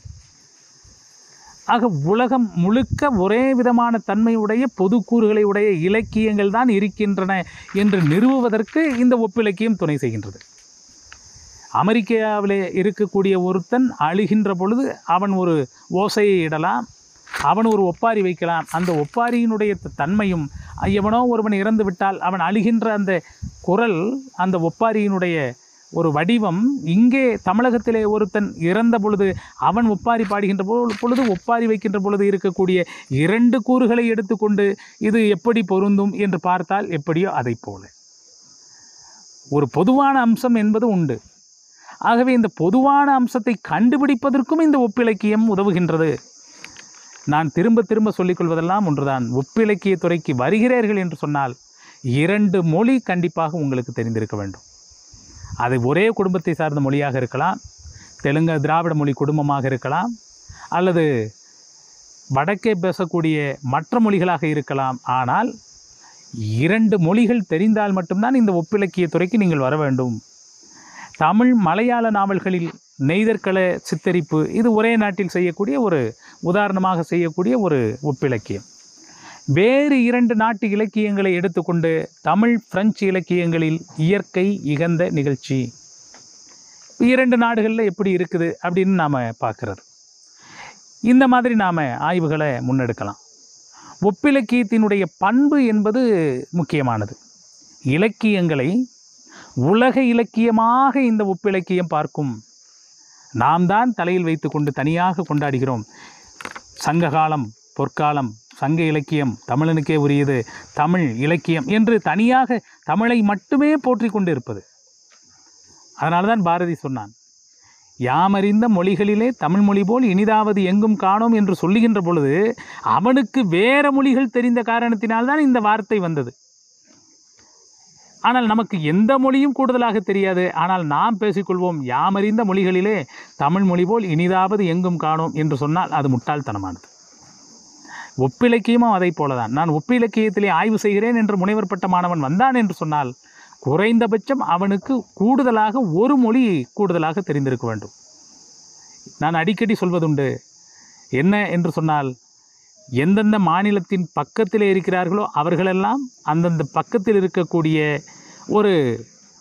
ஆக உலகம் முழுக்க ஒரே விதமான தன்மையுடைய பொதுக்கூறுகளை உடைய இலக்கியங்கள் தான் இருக்கின்றன என்று நிறுவுவதற்கு இந்த ஒப்பிலக்கியம் துணை செய்கின்றது. அமெரிக்காவிலே இருக்கக்கூடிய ஒருத்தன் அழுகின்ற பொழுது அவன் ஒரு ஓசையை இடலாம், அவன் ஒரு ஒப்பாரி வைக்கலாம். அந்த ஒப்பாரியினுடைய தன்மையும், எவனோ ஒருவன் இறந்து விட்டால் அவன் அழுகின்ற அந்த குரல், அந்த ஒப்பாரியினுடைய ஒரு வடிவம், இங்கே தமிழகத்திலே ஒருத்தன் இறந்த பொழுது அவன் ஒப்பாரி பாடுகின்ற பொழுது ஒப்பாரி வைக்கின்ற பொழுது இருக்கக்கூடிய இரண்டு கூறுகளை எடுத்துக்கொண்டு இது எப்படி பொருந்தும் என்று பார்த்தால் எப்படியோ அதை போல ஒரு பொதுவான அம்சம் என்பது உண்டு. ஆகவே இந்த பொதுவான அம்சத்தை கண்டுபிடிப்பதற்கும் இந்த ஒப்பிலக்கியம் உதவுகின்றது. நான் திரும்ப திரும்ப சொல்லிக்கொள்வதெல்லாம் ஒன்றுதான், ஒப்பிலக்கிய துறைக்கு வருகிறீர்கள் என்று சொன்னால் 2 மொழி கண்டிப்பாக உங்களுக்கு தெரிந்திருக்க வேண்டும். அது ஒரே குடும்பத்தை சார்ந்த மொழியாக இருக்கலாம், தெலுங்கு திராவிட மொழி குடும்பமாக இருக்கலாம், அல்லது வடக்கே பேசக்கூடிய மற்ற மொழிகளாக இருக்கலாம். ஆனால் 2 மொழிகள் தெரிந்தால் மட்டும்தான் இந்த ஒப்பிலக்கிய துறைக்கு நீங்கள் வர வேண்டும். தமிழ் மலையாள நாவல்களில் நெய்தற்கள சித்தரிப்பு, இது ஒரே நாட்டில் செய்யக்கூடிய ஒரு உதாரணமாக செய்யக்கூடிய ஒரு ஒப்பிலக்கியம். வேறு 2 நாட்டு இலக்கியங்களை எடுத்துக்கொண்டு தமிழ் பிரெஞ்சு இலக்கியங்களில் இயற்கை இகந்த நிகழ்ச்சி 2 நாடுகளில் எப்படி இருக்குது அப்படின்னு நாம் பார்க்குறது. இந்த மாதிரி நாம் ஆய்வுகளை முன்னெடுக்கலாம். ஒப்பிலக்கியத்தினுடைய பண்பு என்பது முக்கியமானது. இலக்கியங்களை உலக இலக்கியமாக இந்த ஒப்பிலக்கியம் பார்க்கும். நாம் தான் தலையில் வைத்து கொண்டு தனியாக கொண்டாடுகிறோம். சங்ககாலம், பொற்காலம், சங்க இலக்கியம் தமிழனுக்கே உரியது, தமிழ் இலக்கியம் என்று தனியாக தமிழை மட்டுமே போற்றி கொண்டு இருப்பது. அதனால தான் பாரதி சொன்னான், யாமறிந்த மொழிகளிலே தமிழ் மொழி போல் இனிதாவது எங்கும் காணோம் என்று சொல்லுகின்ற பொழுது அவனுக்கு வேற மொழிகள் தெரிந்த காரணத்தினால்தான் இந்த வார்த்தை வந்தது. ஆனால் நமக்கு எந்த மொழியும் கூடுதலாக தெரியாது. ஆனால் நாம் பேசிக்கொள்வோம், யாமறிந்த மொழிகளிலே தமிழ் மொழி போல் இனிதாவது எங்கும் காணோம் என்று சொன்னால் அது முட்டாள்தனமானது. ஒப்பிலக்கியமும் அதை போலதான். நான் ஒப்பிலக்கியத்திலே ஆய்வு செய்கிறேன் என்று முனைவர் பட்ட மாணவன் வந்தான் என்று சொன்னால் குறைந்தபட்சம் அவனுக்கு கூடுதலாக ஒரு மொழி கூடுதலாக தெரிந்திருக்க வேண்டும். நான் அடிக்கடி சொல்வதுண்டு, என்ன என்று சொன்னால், எந்தெந்த மாநிலத்தின் பக்கத்திலே இருக்கிறார்களோ அவர்களெல்லாம் அந்தந்த பக்கத்தில் இருக்கக்கூடிய ஒரு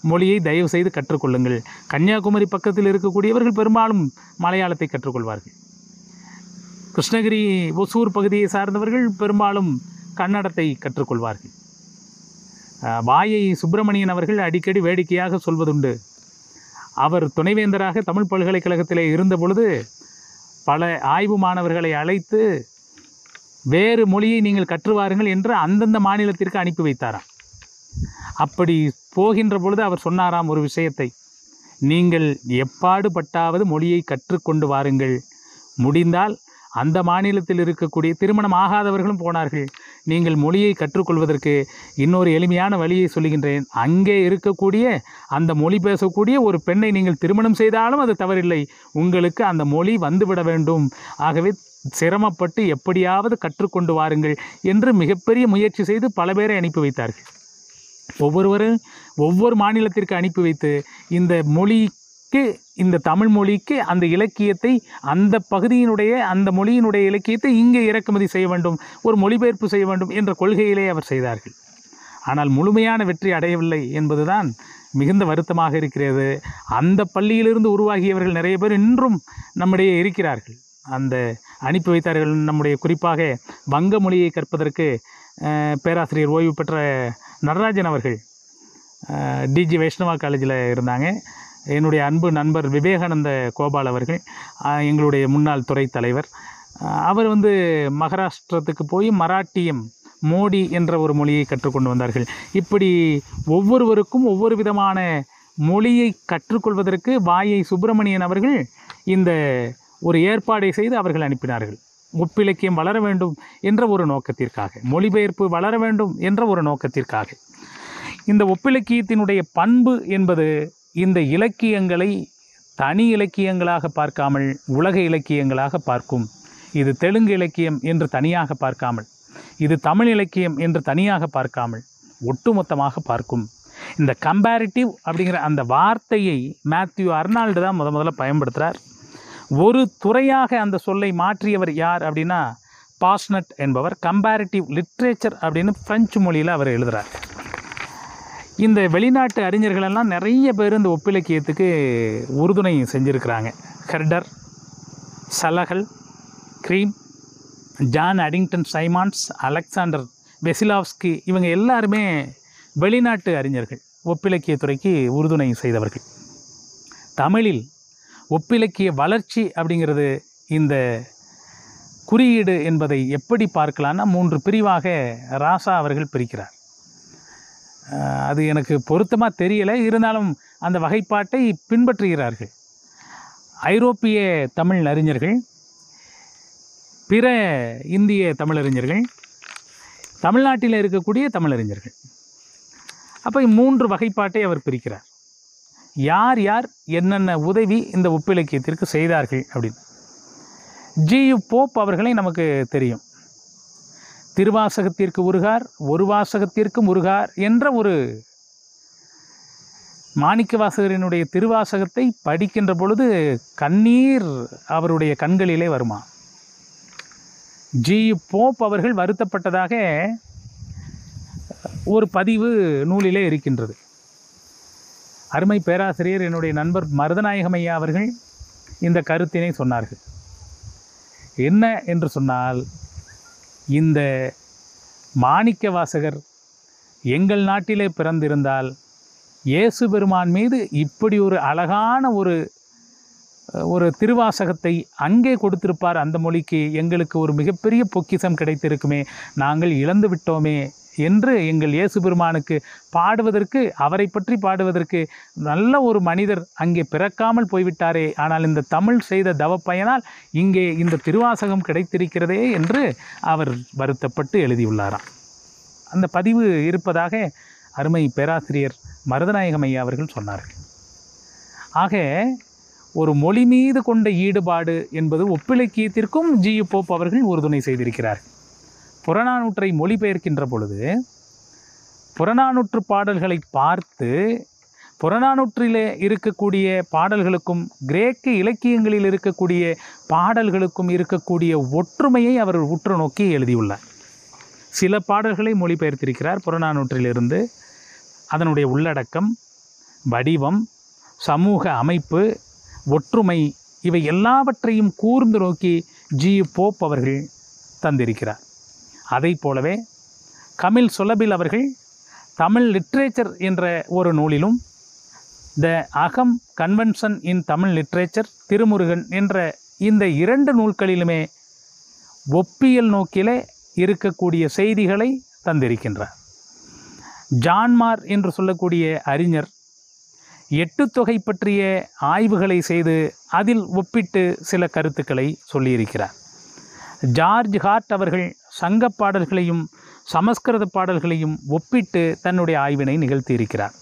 மொழியை தயவு செய்து கற்றுக்கொள்ளுங்கள். கன்னியாகுமரி பக்கத்தில் இருக்கக்கூடியவர்கள் பெரும்பாலும் மலையாளத்தை கற்றுக்கொள்வார்கள். கிருஷ்ணகிரி ஒசூர் பகுதியை சார்ந்தவர்கள் பெரும்பாலும் கன்னடத்தை கற்றுக்கொள்வார்கள். வாயை சுப்பிரமணியன் அவர்கள் அடிக்கடி வேடிக்கையாக சொல்வதுண்டு, அவர் துணைவேந்தராக தமிழ் பல்கலைக்கழகத்திலே இருந்த பொழுது பல ஆய்வு மாணவர்களை அழைத்து வேறு மொழியை நீங்கள் கற்றுவாருங்கள் என்று அந்தந்த மாநிலத்திற்கு அனுப்பி வைத்தாராம். அப்படி போகின்ற பொழுது அவர் சொன்னாராம் ஒரு விஷயத்தை, நீங்கள் எப்பாடுபட்டாவது மொழியை கற்றுக்கொண்டு வாருங்கள், முடிந்தால் அந்த மாநிலத்தில் இருக்கக்கூடிய திருமணம் ஆகாதவர்களும் போனார்கள், நீங்கள் மொழியை கற்றுக்கொள்வதற்கு இன்னொரு எளிமையான வழியை சொல்லுகின்றேன், அங்கே இருக்கக்கூடிய அந்த மொழி பேசக்கூடிய ஒரு பெண்ணை நீங்கள் திருமணம் செய்தாலும் அது தவறில்லை, உங்களுக்கு அந்த மொழி வந்துவிட வேண்டும், ஆகவே சிரமப்பட்டு எப்படியாவது கற்றுக்கொண்டு வாருங்கள் என்று மிகப்பெரிய முயற்சி செய்து பல பேரை அனுப்பி வைத்தார்கள். ஒவ்வொருவரும் ஒவ்வொரு மாநிலத்திற்கு அனுப்பி வைத்து இந்த மொழிக்கு, இந்த தமிழ் மொழிக்கு அந்த இலக்கியத்தை, அந்த பகுதியினுடைய அந்த மொழியினுடைய இலக்கியத்தை இங்கே இறக்குமதி செய்ய வேண்டும், ஒரு மொழிபெயர்ப்பு செய்ய வேண்டும் என்ற கொள்கையிலே அவர் செய்தார்கள். ஆனால் முழுமையான வெற்றி அடையவில்லை என்பதுதான் மிகுந்த வருத்தமாக இருக்கிறது. அந்த பள்ளியிலிருந்து உருவாகியவர்கள் நிறைய பேர் இன்றும் நம்முடைய இருக்கிறார்கள். அந்த அனுப்பி வைத்தார்கள். நம்முடைய குறிப்பாக வங்க மொழியை கற்பதற்கு பேராசிரியர் ஓய்வு பெற்ற நடராஜன் அவர்கள் டிஜி வைஷ்ணவா காலேஜில் இருந்தாங்க. என்னுடைய அன்பு நண்பர் விவேகானந்த கோபால் அவர்கள் எங்களுடைய முன்னாள் துறை தலைவர். அவர் மகாராஷ்டிரத்துக்கு போய் மராட்டியம் மோடி என்ற ஒரு மொழியை கற்றுக்கொண்டு வந்தார்கள். இப்படி ஒவ்வொருவருக்கும் ஒவ்வொரு விதமான மொழியை கற்றுக்கொள்வதற்கு வாயை சுப்பிரமணியன் அவர்கள் இந்த ஒரு ஏற்பாடை செய்து அவர்கள் அனுப்பினார்கள். ஒப்பிலக்கியம் வளர வேண்டும் என்ற ஒரு நோக்கத்திற்காக, மொழிபெயர்ப்பு வளர வேண்டும் என்ற ஒரு நோக்கத்திற்காக. இந்த ஒப்பிலக்கியத்தினுடைய பண்பு என்பது இந்த இலக்கியங்களை தனி இலக்கியங்களாக பார்க்காமல் உலக இலக்கியங்களாக பார்க்கும். இது தெலுங்கு இலக்கியம் என்று தனியாக பார்க்காமல், இது தமிழ் இலக்கியம் என்று தனியாக பார்க்காமல் ஒட்டுமொத்தமாக பார்க்கும். இந்த கம்பேரிட்டிவ் அப்படிங்கிற அந்த வார்த்தையை மேத்யூ அர்னால்டு தான் முதல்ல பயன்படுத்துகிறார். ஒரு துறையாக அந்த சொல்லை மாற்றியவர் யார் அப்படின்னா பாஸ்னட் என்பவர். கம்பேரிட்டிவ் லிட்ரேச்சர் அப்படின்னு பிரெஞ்சு மொழியில் அவர் எழுதுகிறார். இந்த வெளிநாட்டு அறிஞர்களெல்லாம் நிறைய பேர் இந்த ஒப்பிலக்கியத்துக்கு உறுதுணை செஞ்சுருக்கிறாங்க. ஹெர்டர், சலகல், க்ரீம், ஜான் அடிங்டன் சைமான்ஸ், அலெக்சாண்டர் வெசிலாவ்ஸ்கி, இவங்க எல்லாருமே வெளிநாட்டு அறிஞர்கள், ஒப்பிலக்கியத்துறைக்கு உறுதுணை செய்தவர்கள். தமிழில் ஒப்பிலக்கிய வளர்ச்சி அப்படிங்கிறது இந்த குறியீடு என்பதை எப்படி பார்க்கலான்னா 3 பிரிவாக ராசா அவர்கள் பிரிக்கிறார். அது எனக்கு பொருத்தமாக தெரியலை, இருந்தாலும் அந்த வகைப்பாட்டை பின்பற்றுகிறார்கள். ஐரோப்பிய தமிழ் அறிஞர்கள், பிற இந்திய தமிழறிஞர்கள், தமிழ்நாட்டில் இருக்கக்கூடிய தமிழறிஞர்கள். அப்போ 3 வகைப்பாட்டை அவர் பிரிக்கிறார். யார் யார் என்னென்ன உதவி இந்த ஒப்பிலக்கியத்திற்கு செய்தார்கள் அப்படின்னு. ஜி.யு. போப் அவர்களை நமக்கு தெரியும். திருவாசகத்திற்கு உருகார், ஒரு வாசகத்திற்கும் உருகார் என்ற ஒரு மாணிக்கவாசகரினுடைய திருவாசகத்தை படிக்கின்ற பொழுது கண்ணீர் அவருடைய கண்களிலே வருமா. ஜி.யு. போப் அவர்கள் வருத்தப்பட்டதாக ஒரு பதிவு நூலிலே இருக்கின்றது. அருமை பேராசிரியர் என்னுடைய நண்பர் மருதநாயகம் ஐயா அவர்கள் இந்த கருத்தினை சொன்னார்கள். என்ன என்று சொன்னால், இந்த மாணிக்கவாசகர் எங்கள் நாட்டிலே பிறந்திருந்தால் இயேசு பெருமான் மீது இப்படி ஒரு அழகான ஒரு திருவாசகத்தை அங்கே கொடுத்திருப்பார். அந்த மொழிக்கு எங்களுக்கு ஒரு மிகப்பெரிய பொக்கிஷம் கிடைத்திருக்குமே, நாங்கள் இழந்து விட்டோமே என்று எங்கள் இயேசு பெருமானுக்கு பாடுவதற்கு, அவரை பற்றி பாடுவதற்கு நல்ல ஒரு மனிதர் அங்கே பிறக்காமல் போய்விட்டாரே, ஆனால் இந்த தமிழ் செய்த தவப்பயனால் இங்கே இந்த திருவாசகம் கிடைத்திருக்கிறதே என்று அவர் வருத்தப்பட்டு எழுதியுள்ளாராம். அந்த பதிவு இருப்பதாக அருமை பேராசிரியர் மருதநாயகம் ஐயா அவர்கள் சொன்னார்கள். ஆக ஒரு மொழி மீது கொண்ட ஈடுபாடு என்பது ஒப்பிலக்கியத்திற்கும் ஜி.யு. போப் அவர்கள் உறுதுணை செய்திருக்கிறார். புறநானூற்றை மொழிபெயர்க்கின்ற பொழுது புறநானூற்று பாடல்களை பார்த்து புறநானூற்றிலே இருக்கக்கூடிய பாடல்களுக்கும் கிரேக்க இலக்கியங்களில் இருக்கக்கூடிய பாடல்களுக்கும் இருக்கக்கூடிய ஒற்றுமையை அவர் உற்று நோக்கி எழுதியுள்ளார். சில பாடல்களை மொழிபெயர்த்திருக்கிறார் புறநானூற்றிலிருந்து. அதனுடைய உள்ளடக்கம், வடிவம், சமூக அமைப்பு, ஒற்றுமை, இவை எல்லாவற்றையும் கூர்ந்து நோக்கி ஜி.யு. போப் அவர்கள் தந்திருக்கிறார். அதை போலவே கமில் சுலபில் அவர்கள் தமிழ் லிட்ரேச்சர் என்ற ஒரு நூலிலும், த அகம் கன்வென்ஷன் இன் தமிழ் லிட்ரேச்சர், திருமுருகன் என்ற இந்த 2 நூல்களிலுமே ஒப்பியல் நோக்கிலே இருக்கக்கூடிய செய்திகளை தந்திருக்கின்றார். ஜான்மார் என்று சொல்லக்கூடிய அறிஞர் 8 தொகை பற்றிய ஆய்வுகளை செய்து அதில் ஒப்பிட்டு சில கருத்துக்களை சொல்லியிருக்கிறார். ஜார்ஜ் ஹார்ட் அவர்கள் சங்க பாடல்களையும் சமஸ்கிருத பாடல்களையும் ஒப்பிட்டு தன்னுடைய ஆய்வினை நிகழ்த்தியிருக்கிறார்.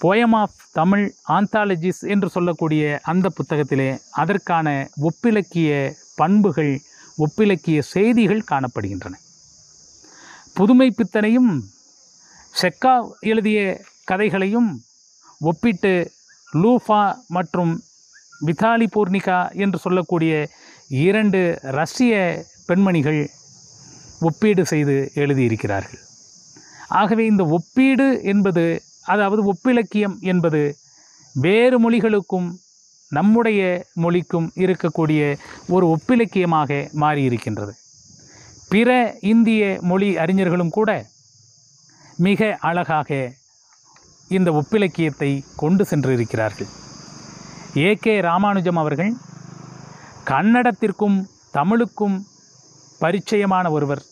போயம் ஆஃப் தமிழ் ஆந்தாலஜிஸ் என்று சொல்லக்கூடிய அந்த புத்தகத்திலே அதற்கான ஒப்பிலக்கிய பண்புகள், ஒப்பிலக்கிய செய்திகள் காணப்படுகின்றன. புதுமை பித்தனையும் செக்கா எழுதிய கதைகளையும் ஒப்பிட்டு லூஃபா மற்றும் விதாலி பூர்ணிகா என்று சொல்லக்கூடிய 2 ரஷ்ய பெண்மணிகள் ஒப்பீடு செய்து எழுதியிருக்கிறார்கள். ஆகவே இந்த ஒப்பீடு என்பது, அதாவது ஒப்பிலக்கியம் என்பது வேறு மொழிகளுக்கும் நம்முடைய மொழிக்கும் இருக்கக்கூடிய ஒரு ஒப்பிலக்கியமாக மாறியிருக்கின்றது. பிற இந்திய மொழி அறிஞர்களும் கூட மிக அழகாக இந்த ஒப்பிலக்கியத்தை கொண்டு சென்றிருக்கிறார்கள். ஏ.கே. ராமானுஜம் அவர்கள் கன்னடத்திற்கும் தமிழுக்கும் பரிச்சயமான ஒருவர்.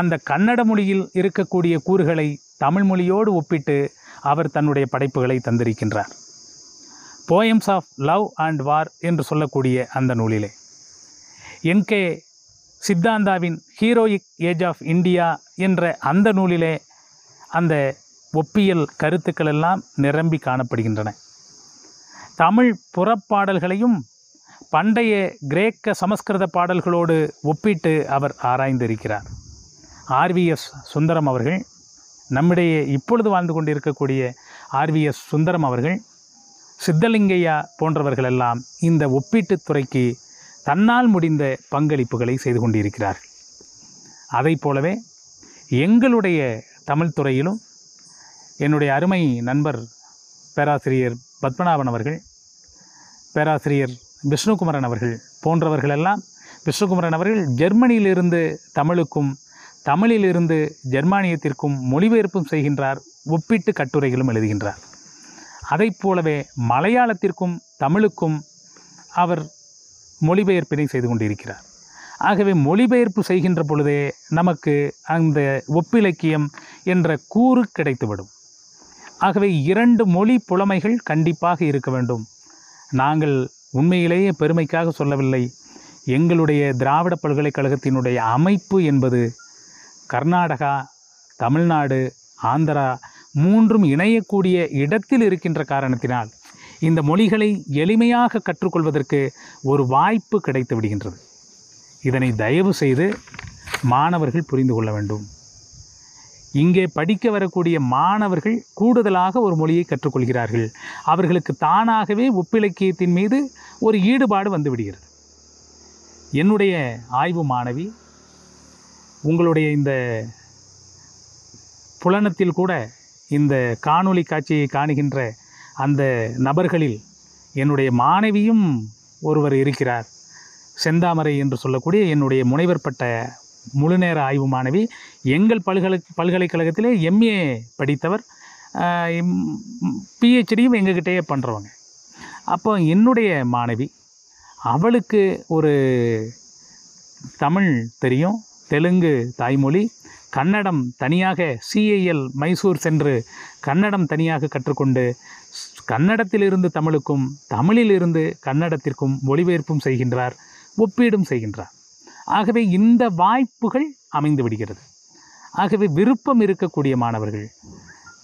அந்த கன்னட மொழியில் இருக்கக்கூடிய கூறுகளை தமிழ் மொழியோடு ஒப்பிட்டு அவர் தன்னுடைய படைப்புகளை தந்திருக்கின்றார். Poems of love and war என்று சொல்லக்கூடிய அந்த நூலிலே, என்.கே. சித்தாந்தாவின் ஹீரோயிக் ஏஜ் ஆஃப் இந்தியா என்ற அந்த நூலிலே அந்த ஒப்பியல் கருத்துக்கள் எல்லாம் நிரம்பி காணப்படுகின்றன. தமிழ் புறப்பாடல்களையும் பண்டைய கிரேக்க சமஸ்கிருத பாடல்களோடு ஒப்பிட்டு அவர் ஆராய்ந்திருக்கிறார். RVS சுந்தரம் அவர்கள், நம்மிடையே இப்பொழுது வாழ்ந்து கொண்டிருக்கக்கூடிய RVS சுந்தரம் அவர்கள், சித்தலிங்கையா போன்றவர்களெல்லாம் இந்த ஒப்பீட்டுத் துறைக்கு தன்னால் முடிந்த பங்களிப்புகளை செய்து கொண்டிருக்கிறார்கள். அதை போலவே எங்களுடைய தமிழ் துறையிலும் என்னுடைய அருமை நண்பர் பேராசிரியர் பத்மநாபன் அவர்கள், பேராசிரியர் விஷ்ணுகுமரன் அவர்கள் போன்றவர்களெல்லாம், விஷ்ணுகுமரன் அவர்கள் ஜெர்மனியிலிருந்து தமிழுக்கும் தமிழிலிருந்து ஜெர்மானியத்திற்கும் மொழிபெயர்ப்பும் செய்கின்றார், ஒப்பீட்டு கட்டுரைகளும் எழுதுகின்றார். அதை போலவே மலையாளத்திற்கும் தமிழுக்கும் அவர் மொழிபெயர்ப்பினை செய்து கொண்டிருக்கிறார். ஆகவே மொழிபெயர்ப்பு செய்கின்ற பொழுதே நமக்கு அந்த ஒப்பிலக்கியம் என்ற கூறு கிடைத்துவிடும். ஆகவே 2 மொழி புலமைகள் கண்டிப்பாக இருக்க வேண்டும். நாங்கள் உண்மையிலேயே பெருமைக்காக சொல்லவில்லை. எங்களுடைய திராவிட பல்கலைக்கழகத்தினுடைய அமைப்பு என்பது கர்நாடகா, தமிழ்நாடு, ஆந்திரா 3ம் இணையக்கூடிய இடத்தில் இருக்கின்ற காரணத்தினால் இந்த மொழிகளை எளிமையாக கற்றுக்கொள்வதற்கு ஒரு வாய்ப்பு கிடைத்து விடுகின்றது. இதனை தயவு செய்து மாணவர்கள் புரிந்து கொள்ள வேண்டும். இங்கே படிக்க வரக்கூடிய மாணவர்கள் கூடுதலாக ஒரு மொழியை கற்றுக்கொள்கிறார்கள். அவர்களுக்கு தானாகவே ஒப்பிலக்கியத்தின் மீது ஒரு ஈடுபாடு வந்து விடுகிறது. என்னுடைய ஆய்வு மாணவி உங்களுடைய இந்த புலனத்தில் கூட இந்த காணொளி காட்சியை காணுகின்ற அந்த நபர்களில் என்னுடைய மாணவியும் ஒருவர் இருக்கிறார். செந்தாமரை என்று சொல்லக்கூடிய என்னுடைய முனைவர் பட்ட முழுநேர ஆய்வு மாணவி எங்கள் பல்கலைக்கழகத்திலே MA படித்தவர், PhDயும் எங்ககிட்டயே பண்ணுறவங்க. அப்போ என்னுடைய மாணவி, அவளுக்கு ஒரு தமிழ் தெரியும், தெலுங்கு தாய்மொழி, கன்னடம் தனியாக CIL மைசூர் சென்று கன்னடம் தனியாக கற்றுக்கொண்டு கன்னடத்திலிருந்து தமிழுக்கும் தமிழிலிருந்து கன்னடத்திற்கும் மொழிபெயர்ப்பும் செய்கின்றார், ஒப்பீடும் செய்கின்றார். ஆகவே இந்த வாய்ப்புகள் அமைந்து விடுகிறது. ஆகவே விருப்பம் இருக்கக்கூடிய மாணவர்கள்,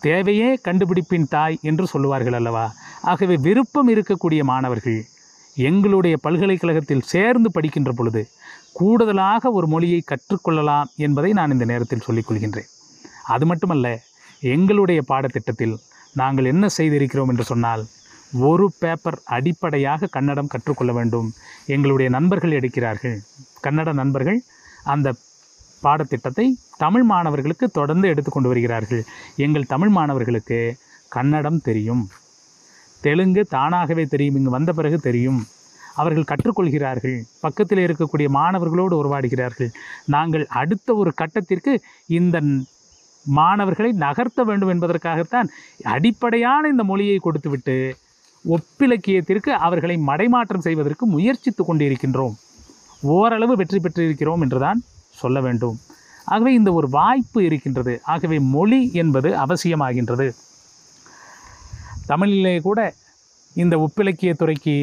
தேவையே கண்டுபிடிப்பின் தாய் என்று சொல்லுவார்கள் அல்லவா? ஆகவே விருப்பம் இருக்கக்கூடிய மாணவர்கள் எங்களுடைய பல்கலைக்கழகத்தில் சேர்ந்து படிக்கின்ற பொழுது கூடுதலாக ஒரு மொழியை கற்றுக்கொள்ளலாம் என்பதை நான் இந்த நேரத்தில் சொல்லிக்கொள்கின்றேன். அது மட்டுமல்ல, எங்களுடைய பாடத்திட்டத்தில் நாங்கள் என்ன செய்திருக்கிறோம் என்று சொன்னால், ஒரு பேப்பர் அடிப்படையாக கன்னடம் கற்றுக்கொள்ள வேண்டும். எங்களுடைய நண்பர்கள் எடுக்கிறார்கள், கன்னட நண்பர்கள் அந்த பாடத்திட்டத்தை தமிழ் மாணவர்களுக்கு தொடர்ந்து எடுத்துக்கொண்டு வருகிறார்கள். எங்கள் தமிழ் மாணவர்களுக்கு கன்னடம் தெரியும், தெலுங்கு தானாகவே தெரியும், இங்கு வந்த பிறகு தெரியும். அவர்கள் கற்றுக்கொள்கிறார்கள், பக்கத்தில் இருக்கக்கூடிய மாணவர்களோடு உருவாடுகிறார்கள். நாங்கள் அடுத்த ஒரு கட்டத்திற்கு இந்த மாணவர்களை நகர்த்த வேண்டும் என்பதற்காகத்தான் அடிப்படையான இந்த மொழியை கொடுத்துவிட்டு ஒப்பிலக்கியத்திற்கு அவர்களை மடைமாற்றம் செய்வதற்கு முயற்சித்து கொண்டிருக்கின்றோம். ஓரளவு வெற்றி பெற்றிருக்கிறோம் என்றுதான் சொல்ல வேண்டும். ஆகவே இந்த ஒரு வாய்ப்பு இருக்கின்றது. ஆகவே மொழி என்பது அவசியமாகின்றது. தமிழிலே கூட இந்த ஒப்பிலக்கிய துறைக்கு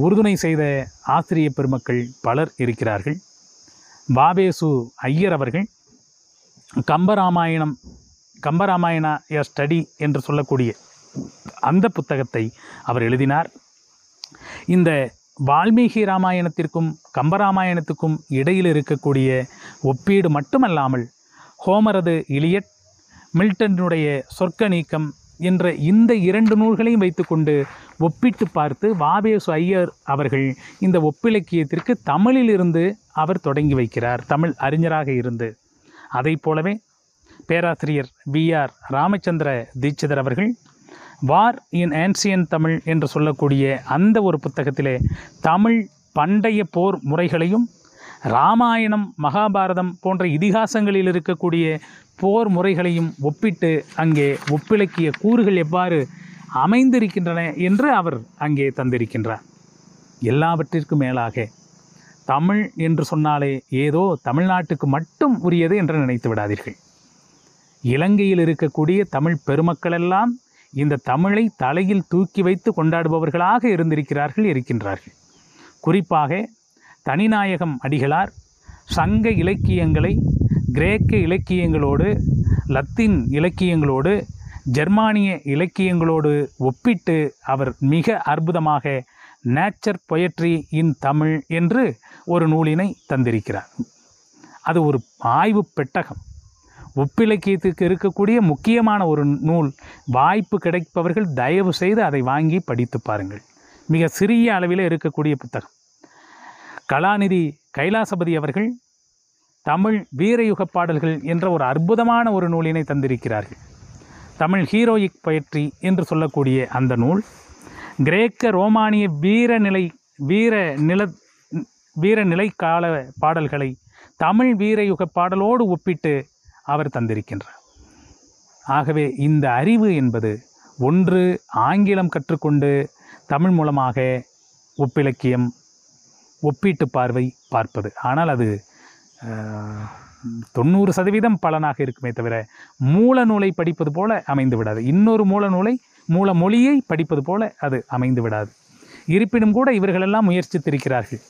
உறுதுணை செய்த ஆசிரிய பெருமக்கள் பலர் இருக்கிறார்கள். வாவேசு ஐயர் அவர்கள் கம்பராமாயணா எ ஸ்டடி என்று சொல்லக்கூடிய அந்த புத்தகத்தை அவர் எழுதினார். இந்த வால்மீகி ராமாயணத்திற்கும் கம்பராமாயணத்துக்கும் இடையில் இருக்கக்கூடிய ஒப்பீடு மட்டுமல்லாமல் ஹோமரது இலியட், மில்டனுடைய சொர்க்க நீக்கம் என்ற இந்த 2 நூல்களையும் வைத்துக்கொண்டு ஒப்பிட்டு பார்த்து வாவேசு ஐயர் அவர்கள் இந்த ஒப்பிலக்கியத்திற்கு தமிழிலிருந்து அவர் தொடங்கி வைக்கிறார், தமிழ் அறிஞராக இருந்து. அதை போலவே பேராசிரியர் VR ராமச்சந்திர தீட்சிதர் அவர்கள் வார் இன் ஆன்சியன் தமிழ் என்று சொல்லக்கூடிய அந்த ஒரு புத்தகத்திலே தமிழ் பண்டைய போர் முறைகளையும் இராமாயணம் மகாபாரதம் போன்ற இதிகாசங்களில் இருக்கக்கூடிய போர் முறைகளையும் ஒப்பிட்டு அங்கே ஒப்பிலக்கிய கூறுகள் எவ்வாறு அமைந்திருக்கின்றன என்று அவர் அங்கே தந்திருக்கின்றார். எல்லாவற்றிற்கும் மேலாக தமிழ் என்று சொன்னாலே ஏதோ தமிழ்நாட்டுக்கு மட்டும் உரியது என்று நினைத்து விடாதீர்கள். இலங்கையில் இருக்கக்கூடிய தமிழ் பெருமக்களெல்லாம் இந்த தமிழை தலையில் தூக்கி வைத்து கொண்டாடுபவர்களாக இருக்கின்றார்கள். குறிப்பாக தனிநாயகம் அடிகளார் சங்க இலக்கியங்களை கிரேக்க இலக்கியங்களோடு லத்தீன் இலக்கியங்களோடு ஜெர்மானிய இலக்கியங்களோடு ஒப்பிட்டு அவர் மிக அற்புதமாக நேச்சர் பொயட்ரி இன் தமிழ் என்று ஒரு நூலினை தந்திருக்கிறார். அது ஒரு ஆய்வு பெட்டகம். ஒப்பிலக்கியத்துக்கு இருக்கக்கூடிய முக்கியமான ஒரு நூல். வாய்ப்பு கிடைப்பவர்கள் தயவு செய்து அதை வாங்கி படித்து பாருங்கள். மிக சிறிய அளவில் இருக்கக்கூடிய புத்தகம். கலாநிதி கைலாசபதி அவர்கள் தமிழ் வீரயுக பாடல்கள் என்ற ஒரு அற்புதமான ஒரு நூலினை தந்திருக்கிறார்கள். தமிழ் ஹீரோயிக் பொயட்ரி என்று சொல்லக்கூடிய அந்த நூல் கிரேக்க ரோமானிய வீரநிலை கால பாடல்களை தமிழ் வீரயுக பாடலோடு ஒப்பிட்டு அவர் தந்திருக்கின்றார். ஆகவே இந்த அறிவு என்பது ஒன்று ஆங்கிலம் கற்றுக்கொண்டு தமிழ் மூலமாக ஒப்பிலக்கியம் ஒப்பீட்டு பார்வை பார்ப்பது. ஆனால் அது 90% பலனாக இருக்குமே தவிர மூல நூலை படிப்பது போல அமைந்து விடாது. இன்னொரு மூல மொழியை படிப்பது போல அது அமைந்து விடாது. இருப்பினும் கூட இவர்களெல்லாம் முயற்சித்திருக்கிறார்கள்.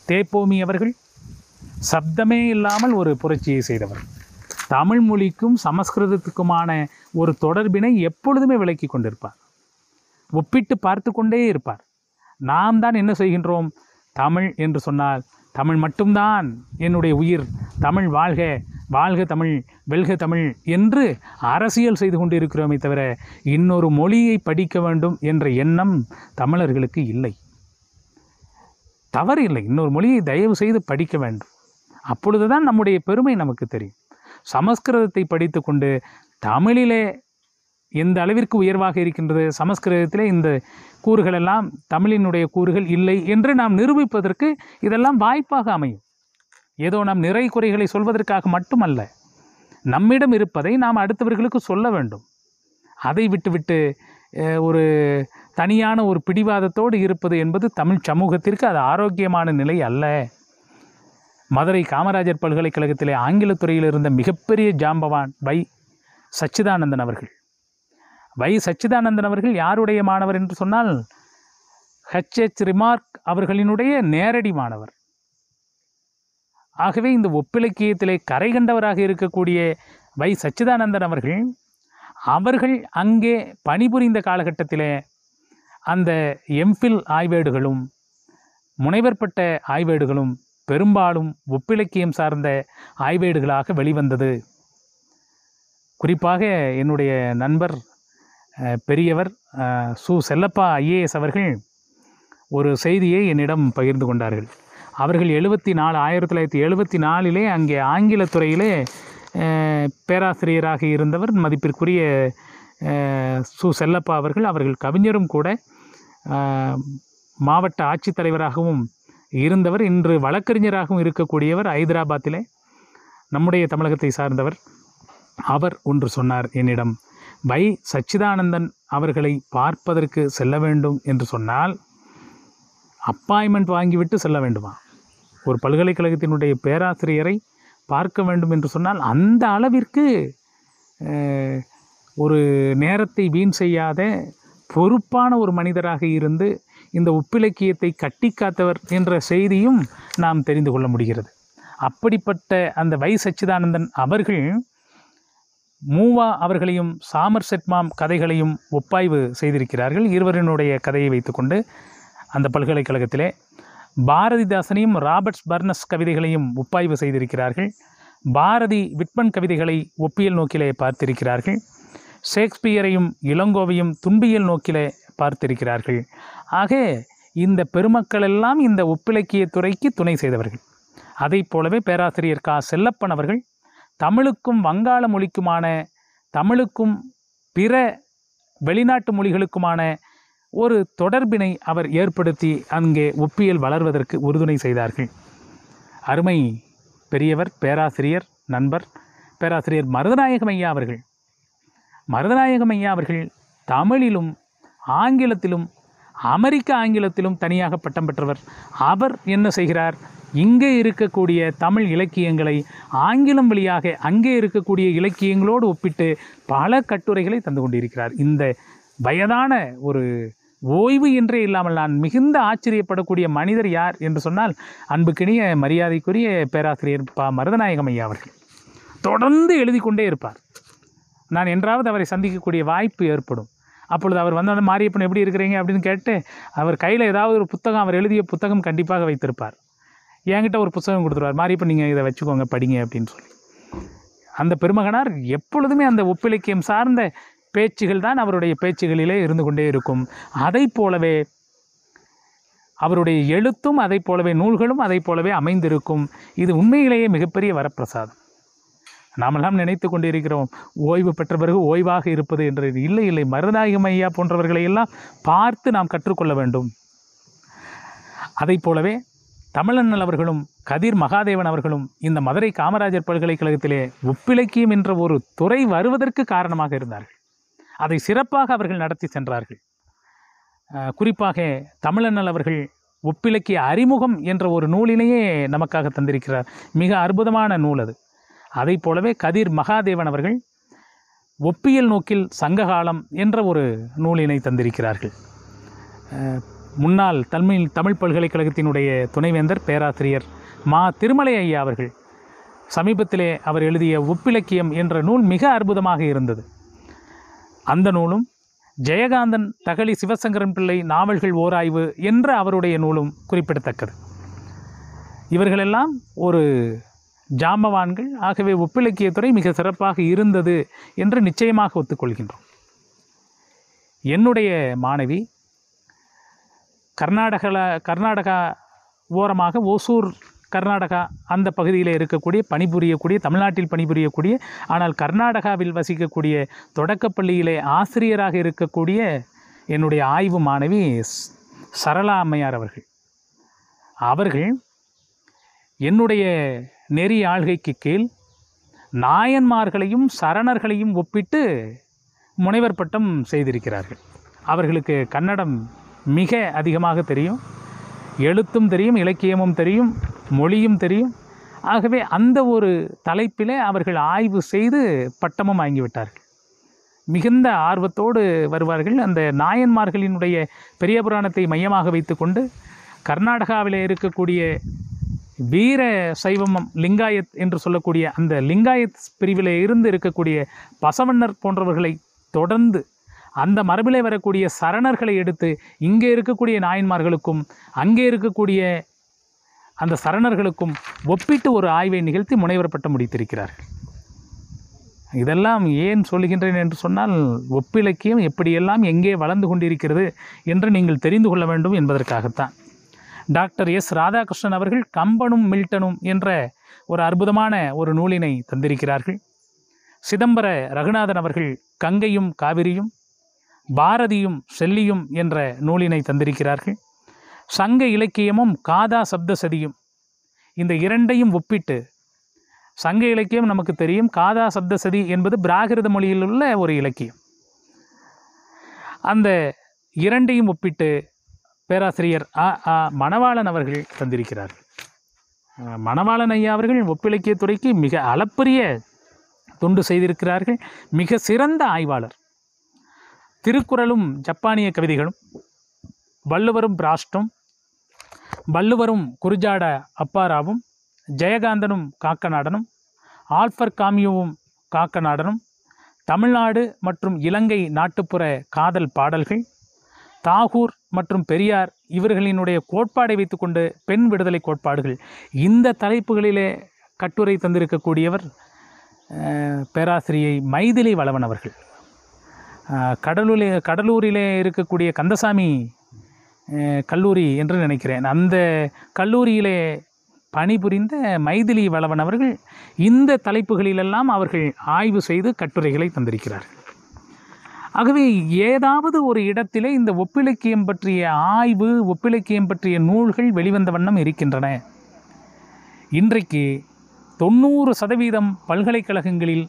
தேப்போமி அவர்கள் சப்தமே இல்லாமல் ஒரு புரட்சியை செய்தவர். தமிழ் மொழிக்கும் சமஸ்கிருதத்துக்குமான ஒரு தொடர்பினை எப்பொழுதுமே விளக்கி கொண்டிருப்பார். ஒப்பிட்டு பார்த்து கொண்டே இருப்பார். நாம் தான் என்ன செய்கின்றோம்? தமிழ் என்று சொன்னால் தமிழ் மட்டும்தான் என்னுடைய உயிர், தமிழ் வாழ்க, வாழ்க தமிழ், வெல்க தமிழ் என்று அரசியல் செய்து கொண்டு இருக்கிறோமே தவிர இன்னொரு மொழியை படிக்க வேண்டும் என்ற எண்ணம் தமிழர்களுக்கு இல்லை. தவறு இல்லை, இன்னொரு மொழியை தயவு செய்து படிக்க வேண்டும். அப்பொழுது தான் நம்முடைய பெருமை நமக்கு தெரியும். சமஸ்கிருதத்தை படித்து கொண்டு தமிழிலே எந்த அளவிற்கு உயர்வாக இருக்கின்றது, சமஸ்கிருதத்திலே இந்த கூறுகளெல்லாம் தமிழினுடைய கூறுகள் இல்லை என்று நாம் நிரூபிப்பதற்கு இதெல்லாம் வாய்ப்பாக அமையும். ஏதோ நாம் நிறை குறைகளை சொல்வதற்காக மட்டுமல்ல, நம்மிடம் இருப்பதை நாம் அடுத்தவர்களுக்கு சொல்ல வேண்டும். அதை விட்டுவிட்டு ஒரு தனியான ஒரு பிடிவாதத்தோடு இருப்பது என்பது தமிழ் சமூகத்திற்கு அது ஆரோக்கியமான நிலை அல்ல. மதுரை காமராஜர் பல்கலைக்கழகத்திலே ஆங்கிலத்துறையில் இருந்த மிகப்பெரிய ஜாம்பவான் வை சச்சிதானந்தன் அவர்கள். வை சச்சிதானந்தன் அவர்கள் யாருடைய மாணவர் என்று சொன்னால் H.H. ரிமார்க் அவர்களினுடைய நேரடி மாணவர். ஆகவே இந்த ஒப்பிலக்கியத்திலே கரை கண்டவராக இருக்கக்கூடிய வை சச்சிதானந்தன் அவர்கள் அங்கே பணிபுரிந்த காலகட்டத்திலே அந்த எம்ஃபில் ஆய்வேடுகளும் முனைவர் பட்ட ஆய்வேடுகளும் பெரும்பாலும் ஒப்பிலக்கியம் சார்ந்த ஆய்வேடுகளாக வெளிவந்தது. குறிப்பாக என்னுடைய நண்பர் பெரியவர் சு செல்லப்பா IAS அவர்கள் ஒரு செய்தியை என்னிடம் பகிர்ந்து கொண்டார்கள். அவர்கள் 1974 அங்கே ஆங்கிலத்துறையிலே பேராசிரியராக இருந்தவர் மதிப்பிற்குரிய சு செல்லப்பா அவர்கள் கவிஞரும் கூட, மாவட்ட ஆட்சித்தலைவராகவும் இருந்தவர். இன்று வழக்கறிஞராகவும் இருக்கக்கூடியவர். ஹைதராபாத்திலே நம்முடைய தமிழகத்தை சார்ந்தவர். அவர் ஒன்று சொன்னார் என்னிடம், வை சச்சிதானந்தன் அவர்களை பார்ப்பதற்கு செல்ல வேண்டும் என்று சொன்னால் அப்பாயின்மெண்ட் வாங்கிவிட்டு செல்ல வேண்டுமா? ஒரு பல்கலைக்கழகத்தினுடைய பேராசிரியரை பார்க்க வேண்டும் என்று சொன்னால் அந்த அளவிற்கு ஒரு நேரத்தை வீண் செய்யாத பொறுப்பான ஒரு மனிதராக இருந்து இந்த ஒப்பிலக்கியத்தை கட்டி காத்தவர் என்ற செய்தியும் நாம் தெரிந்து கொள்ள முடிகிறது. அப்படிப்பட்ட அந்த வை சச்சிதானந்தன் அவர்கள் மூவா அவர்களையும் சாமர்செட் மாம் கதைகளையும் ஒப்பாய்வு செய்திருக்கிறார்கள். இருவரினுடைய கதையை வைத்துக்கொண்டு அந்த பல்கலைக்கழகத்திலே பாரதிதாசனையும் ராபர்ட்ஸ் பர்னஸ் கவிதைகளையும் ஒப்பாய்வு செய்திருக்கிறார்கள். பாரதி விட்மன் கவிதைகளை ஒப்பியல் நோக்கிலே பார்த்திருக்கிறார்கள். ஷேக்ஸ்பியரையும் இளங்கோவையும் துன்பியல் நோக்கிலே பார்த்திருக்கிறார்கள். ஆக இந்த பெருமக்கள் எல்லாம் இந்த ஒப்பிலக்கிய துறைக்கு துணை செய்தவர்கள். அதை போலவே பேராசிரியர் கா செல்லப்பன் அவர்கள் தமிழுக்கும் வங்காள மொழிக்குமான, தமிழுக்கும் பிற வெளிநாட்டு மொழிகளுக்குமான ஒரு தொடர்பினை அவர் ஏற்படுத்தி அங்கே ஒப்பியல் வளர்வதற்கு உறுதுணை செய்தார்கள். அருமை பெரியவர், பேராசிரியர், நண்பர் பேராசிரியர் மருதநாயகம் ஐயா அவர்கள் தமிழிலும் ஆங்கிலத்திலும் அமெரிக்க ஆங்கிலத்திலும் தனியாக பட்டம் பெற்றவர். அவர் என்ன செய்கிறார்? இங்கே இருக்கக்கூடிய தமிழ் இலக்கியங்களை ஆங்கிலம் வழியாக அங்கே இருக்கக்கூடிய இலக்கியங்களோடு ஒப்பிட்டு பல கட்டுரைகளை தந்து கொண்டிருக்கிறார். இந்த வயதான ஒரு ஓய்வு என்றே இல்லாமல் நான் மிகுந்த ஆச்சரியப்படக்கூடிய மனிதர் யார் என்று சொன்னால் அன்புக்கினிய மரியாதைக்குரிய பேராசிரியர் மருதநாயகம் ஐயா அவர்கள். தொடர்ந்து எழுதி கொண்டே இருப்பார். நான் என்றாவது அவரை சந்திக்கக்கூடிய வாய்ப்பு ஏற்படும். அப்பொழுது அவர் வந்து அந்த மாரியப்பன் எப்படி இருக்கிறீங்க அப்படின்னு கேட்டு அவர் கையில் ஏதாவது ஒரு புத்தகம், அவர் எழுதிய புத்தகம் கண்டிப்பாக வைத்திருப்பார். என்கிட்ட ஒரு புத்தகம் கொடுத்துருவார், மாரியப்பன் நீங்கள் இதை வச்சுக்கோங்க படிங்க அப்படின்னு சொல்லி. அந்த பெருமகனார் எப்பொழுதுமே அந்த ஒப்பிலக்கியம் சார்ந்த பேச்சுகள் தான் அவருடைய பேச்சுகளிலே இருந்து கொண்டே இருக்கும். அதை போலவே அவருடைய எழுத்தும் அதை போலவே நூல்களும் அதை போலவே அமைந்திருக்கும். இது உண்மையிலேயே மிகப்பெரிய வரப்பிரசாதம். நாமெல்லாம் நினைத்து கொண்டிருக்கிறோம் ஓய்வு பெற்ற பிறகு ஓய்வாக இருப்பது என்று. இல்லை இல்லை, மருதாயகம் ஐயா போன்றவர்களையெல்லாம் பார்த்து நாம் கற்றுக்கொள்ள வேண்டும். அதை போலவே தமிழண்ணல் அவர்களும் கதிர் மகாதேவன் அவர்களும் இந்த மதுரை காமராஜர் பல்கலைக்கழகத்திலே ஒப்பிலக்கியம் என்ற ஒரு துறை வருவதற்கு காரணமாக இருந்தார்கள். அதை சிறப்பாக அவர்கள் நடத்தி சென்றார்கள். குறிப்பாக தமிழண்ணல் அவர்கள் ஒப்பிலக்கிய அறிமுகம் என்ற ஒரு நூலினையே நமக்காக தந்திருக்கிறார். மிக அற்புதமான நூல் அது. அதை போலவே கதிர் மகாதேவன் அவர்கள் ஒப்பியல் நோக்கில் சங்ககாலம் என்ற ஒரு நூலினை தந்திருக்கிறார்கள். முன்னாள் தமிழ் பல்கலைக்கழகத்தினுடைய துணைவேந்தர் பேராசிரியர் மா திருமலை ஐயா அவர்கள் சமீபத்திலே அவர் எழுதிய ஒப்பிலக்கியம் என்ற நூல் மிக அற்புதமாக இருந்தது. அந்த நூலும் ஜெயகாந்தன் தகழி சிவசங்கரன் பிள்ளை நாவல்கள் ஓராய்வு என்ற அவருடைய நூலும் குறிப்பிடத்தக்கது. இவர்களெல்லாம் ஒரு ஜாம்பவான்கள். ஆகவே ஒப்பிலக்கியத்துறை மிக சிறப்பாக இருந்தது என்று நிச்சயமாக ஒத்துக்கொள்கின்றோம். என்னுடைய மாணவி கர்நாடகா ஓரமாக ஓசூர் கர்நாடகா அந்த பகுதியில் இருக்கக்கூடிய பணிபுரியக்கூடிய, தமிழ்நாட்டில் பணிபுரியக்கூடிய, ஆனால் கர்நாடகாவில் வசிக்கக்கூடிய தொடக்கப்பள்ளியிலே ஆசிரியராக இருக்கக்கூடிய என்னுடைய ஆய்வு மாணவி சரளா அம்மையார் அவர்கள் என்னுடைய நெறி ஆள்கைக்கு கீழ் நாயன்மார்களையும் சரணர்களையும் ஒப்பிட்டு முனைவர் பட்டம் செய்திருக்கிறார்கள். அவர்களுக்கு கன்னடம் மிக அதிகமாக தெரியும், எழுத்தும் தெரியும், இலக்கியமும் தெரியும், மொழியும் தெரியும். ஆகவே அந்த ஒரு தலைப்பிலே அவர்கள் ஆய்வு செய்து பட்டமும் வாங்கிவிட்டார்கள். மிகுந்த ஆர்வத்தோடு வருவார்கள். அந்த நாயன்மார்களினுடைய பெரிய புராணத்தை மையமாக வைத்துக்கொண்டு கர்நாடகாவில் இருக்கக்கூடிய வீர சைவம் லிங்காயத் என்று சொல்லக்கூடிய அந்த லிங்காயத் பிரிவிலே இருந்து இருக்கக்கூடிய பசவண்ணர் போன்றவர்களை தொடர்ந்து அந்த மரபிலே வரக்கூடிய சரணர்களை எடுத்து இங்கே இருக்கக்கூடிய நாயன்மார்களுக்கும் அங்கே இருக்கக்கூடிய அந்த சரணர்களுக்கும் ஒப்பிட்டு ஒரு ஆய்வை நிகழ்த்தி முனைவர் பட்டம் முடித்திருக்கிறார்கள். இதெல்லாம் ஏன் சொல்லுகின்றேன் என்று சொன்னால், ஒப்பிலக்கியம் எப்படியெல்லாம் எங்கே வளர்ந்து கொண்டிருக்கிறது என்று நீங்கள் தெரிந்து கொள்ள வேண்டும் என்பதற்காகத்தான். டாக்டர் எஸ் ராதாகிருஷ்ணன் அவர்கள் கம்பனும் மில்டனும் என்ற ஒரு அற்புதமான ஒரு நூலினை தந்திருக்கிறார்கள். சிதம்பர ரகுநாதன் அவர்கள் கங்கையும் காவிரியும், பாரதியும் செல்லியும் என்ற நூலினை தந்திருக்கிறார்கள். சங்க இலக்கியமும் காதா சப்தசதியும், இந்த இரண்டையும் ஒப்பிட்டு, சங்க இலக்கியம் நமக்கு தெரியும், காதா சப்தசதி என்பது பிராகிருத மொழியில் உள்ள ஒரு இலக்கியம். அந்த இரண்டையும் ஒப்பிட்டு பேராசிரியர் மணவாளன் அவர்கள் தந்திருக்கிறார்கள். மணவாளன் ஐயா அவர்கள் ஒப்பிலக்கியத்துறைக்கு மிக அளப்பரிய தொண்டு செய்திருக்கிறார்கள். மிக சிறந்த ஆய்வாளர். திருக்குறளும் ஜப்பானிய கவிதைகளும், வள்ளுவரும் பிராஷ்டும், வள்ளுவரும் குருஜாட அப்பாராவும், ஜெயகாந்தனும் காக்கநாடனும், ஆல்ஃபர் காமியோவும் காக்கநாடனும், தமிழ்நாடு மற்றும் இலங்கை நாட்டுப்புற காதல் பாடல்கள், தாகூர் மற்றும் பெரியார் இவர்களினுடைய கோட்பாடை வைத்துக்கொண்டு பெண் விடுதலை கோட்பாடுகள், இந்த தலைப்புகளிலே கட்டுரை தந்திருக்கக்கூடியவர் பேராசிரியை மைதிலி வளவன் அவர்கள். கடலூரிலே இருக்கக்கூடிய கந்தசாமி கல்லூரி என்று நினைக்கிறேன், அந்த கல்லூரியிலே பணிபுரிந்த மைதிலி வளவன் அவர்கள் இந்த தலைப்புகளிலெல்லாம் அவர்கள் ஆய்வு செய்து கட்டுரைகளை தந்திருக்கிறார்கள். ஆகவே ஏதாவது ஒரு இடத்திலே இந்த ஒப்பிலக்கியம் பற்றிய ஆய்வு, ஒப்பிலக்கியம் பற்றிய நூல்கள் வெளிவந்த வண்ணம் இருக்கின்றன. இன்றைக்கு 90% பல்கலைக்கழகங்களில்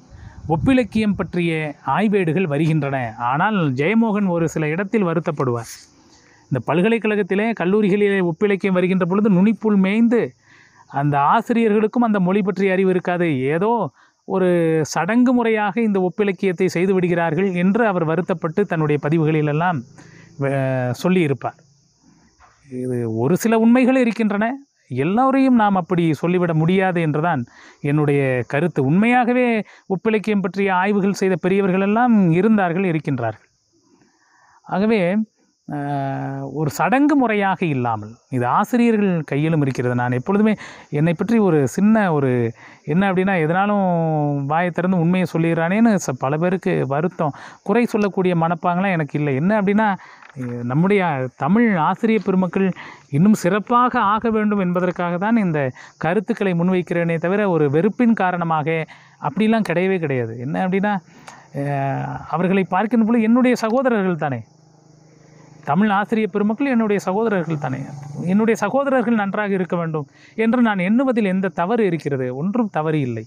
ஒப்பிலக்கியம் பற்றிய ஆய்வேடுகள் வருகின்றன. ஆனால் ஜெயமோகன் ஒரு சில இடத்தில் வருத்தப்படுவார். இந்த பல்கலைக்கழகத்திலே கல்லூரிகளிலே ஒப்பிலக்கியம் வருகின்ற பொழுது நுனிப்புள் மேய்ந்து அந்த ஆசிரியர்களுக்கும் அந்த மொழி பற்றிய அறிவு இருக்காது, ஏதோ ஒரு சடங்கு முறையாக இந்த ஒப்பிலக்கியத்தை செய்து விடுகிறார்கள் என்று அவர் வருத்தப்பட்டு தன்னுடைய பதிவுகளிலெல்லாம் சொல்லியிருப்பார். இது ஒரு சில உண்மைகள் இருக்கின்றன. எல்லோரையும் நாம் அப்படி சொல்லிவிட முடியாது என்றுதான் என்னுடைய கருத்து. உண்மையாகவே ஒப்பிலக்கியம் பற்றிய ஆய்வுகள் செய்த பெரியவர்கள் எல்லாம் இருந்தார்கள், இருக்கின்றார்கள். ஆகவே ஒரு சடங்கு முறையாக இல்லாமல், இது ஆசிரியர்கள் கையிலும் இருக்கிறது. நான் எப்பொழுதுமே என்னை பற்றி ஒரு சின்ன என்ன அப்படின்னா, எதனாலும் வாயை திறந்து உண்மையை சொல்லிடுறானேன்னு பல பேருக்கு வருத்தம், குறை சொல்லக்கூடிய மனப்பாங்கலாம் எனக்கு இல்லை. என்ன அப்படின்னா, நம்முடைய தமிழ் ஆசிரியர் பெருமக்கள் இன்னும் சிறப்பாக ஆக வேண்டும் என்பதற்காக தான் இந்த கருத்துக்களை முன்வைக்கிறேனே தவிர ஒரு வெறுப்பின் காரணமாக அப்படிலாம் கிடையவே கிடையாது. என்ன அப்படின்னா, அவர்களை பார்க்கின்ற பொழுது என்னுடைய சகோதரர்கள் தானே, தமிழ் ஆசிரியர் பெருமக்கள் என்னுடைய சகோதரர்கள் தானே, என்னுடைய சகோதரர்கள் நன்றாக இருக்க வேண்டும் என்று நான் எண்ணுவதில் எந்த தவறு இருக்கிறது? ஒன்றும் தவறு இல்லை.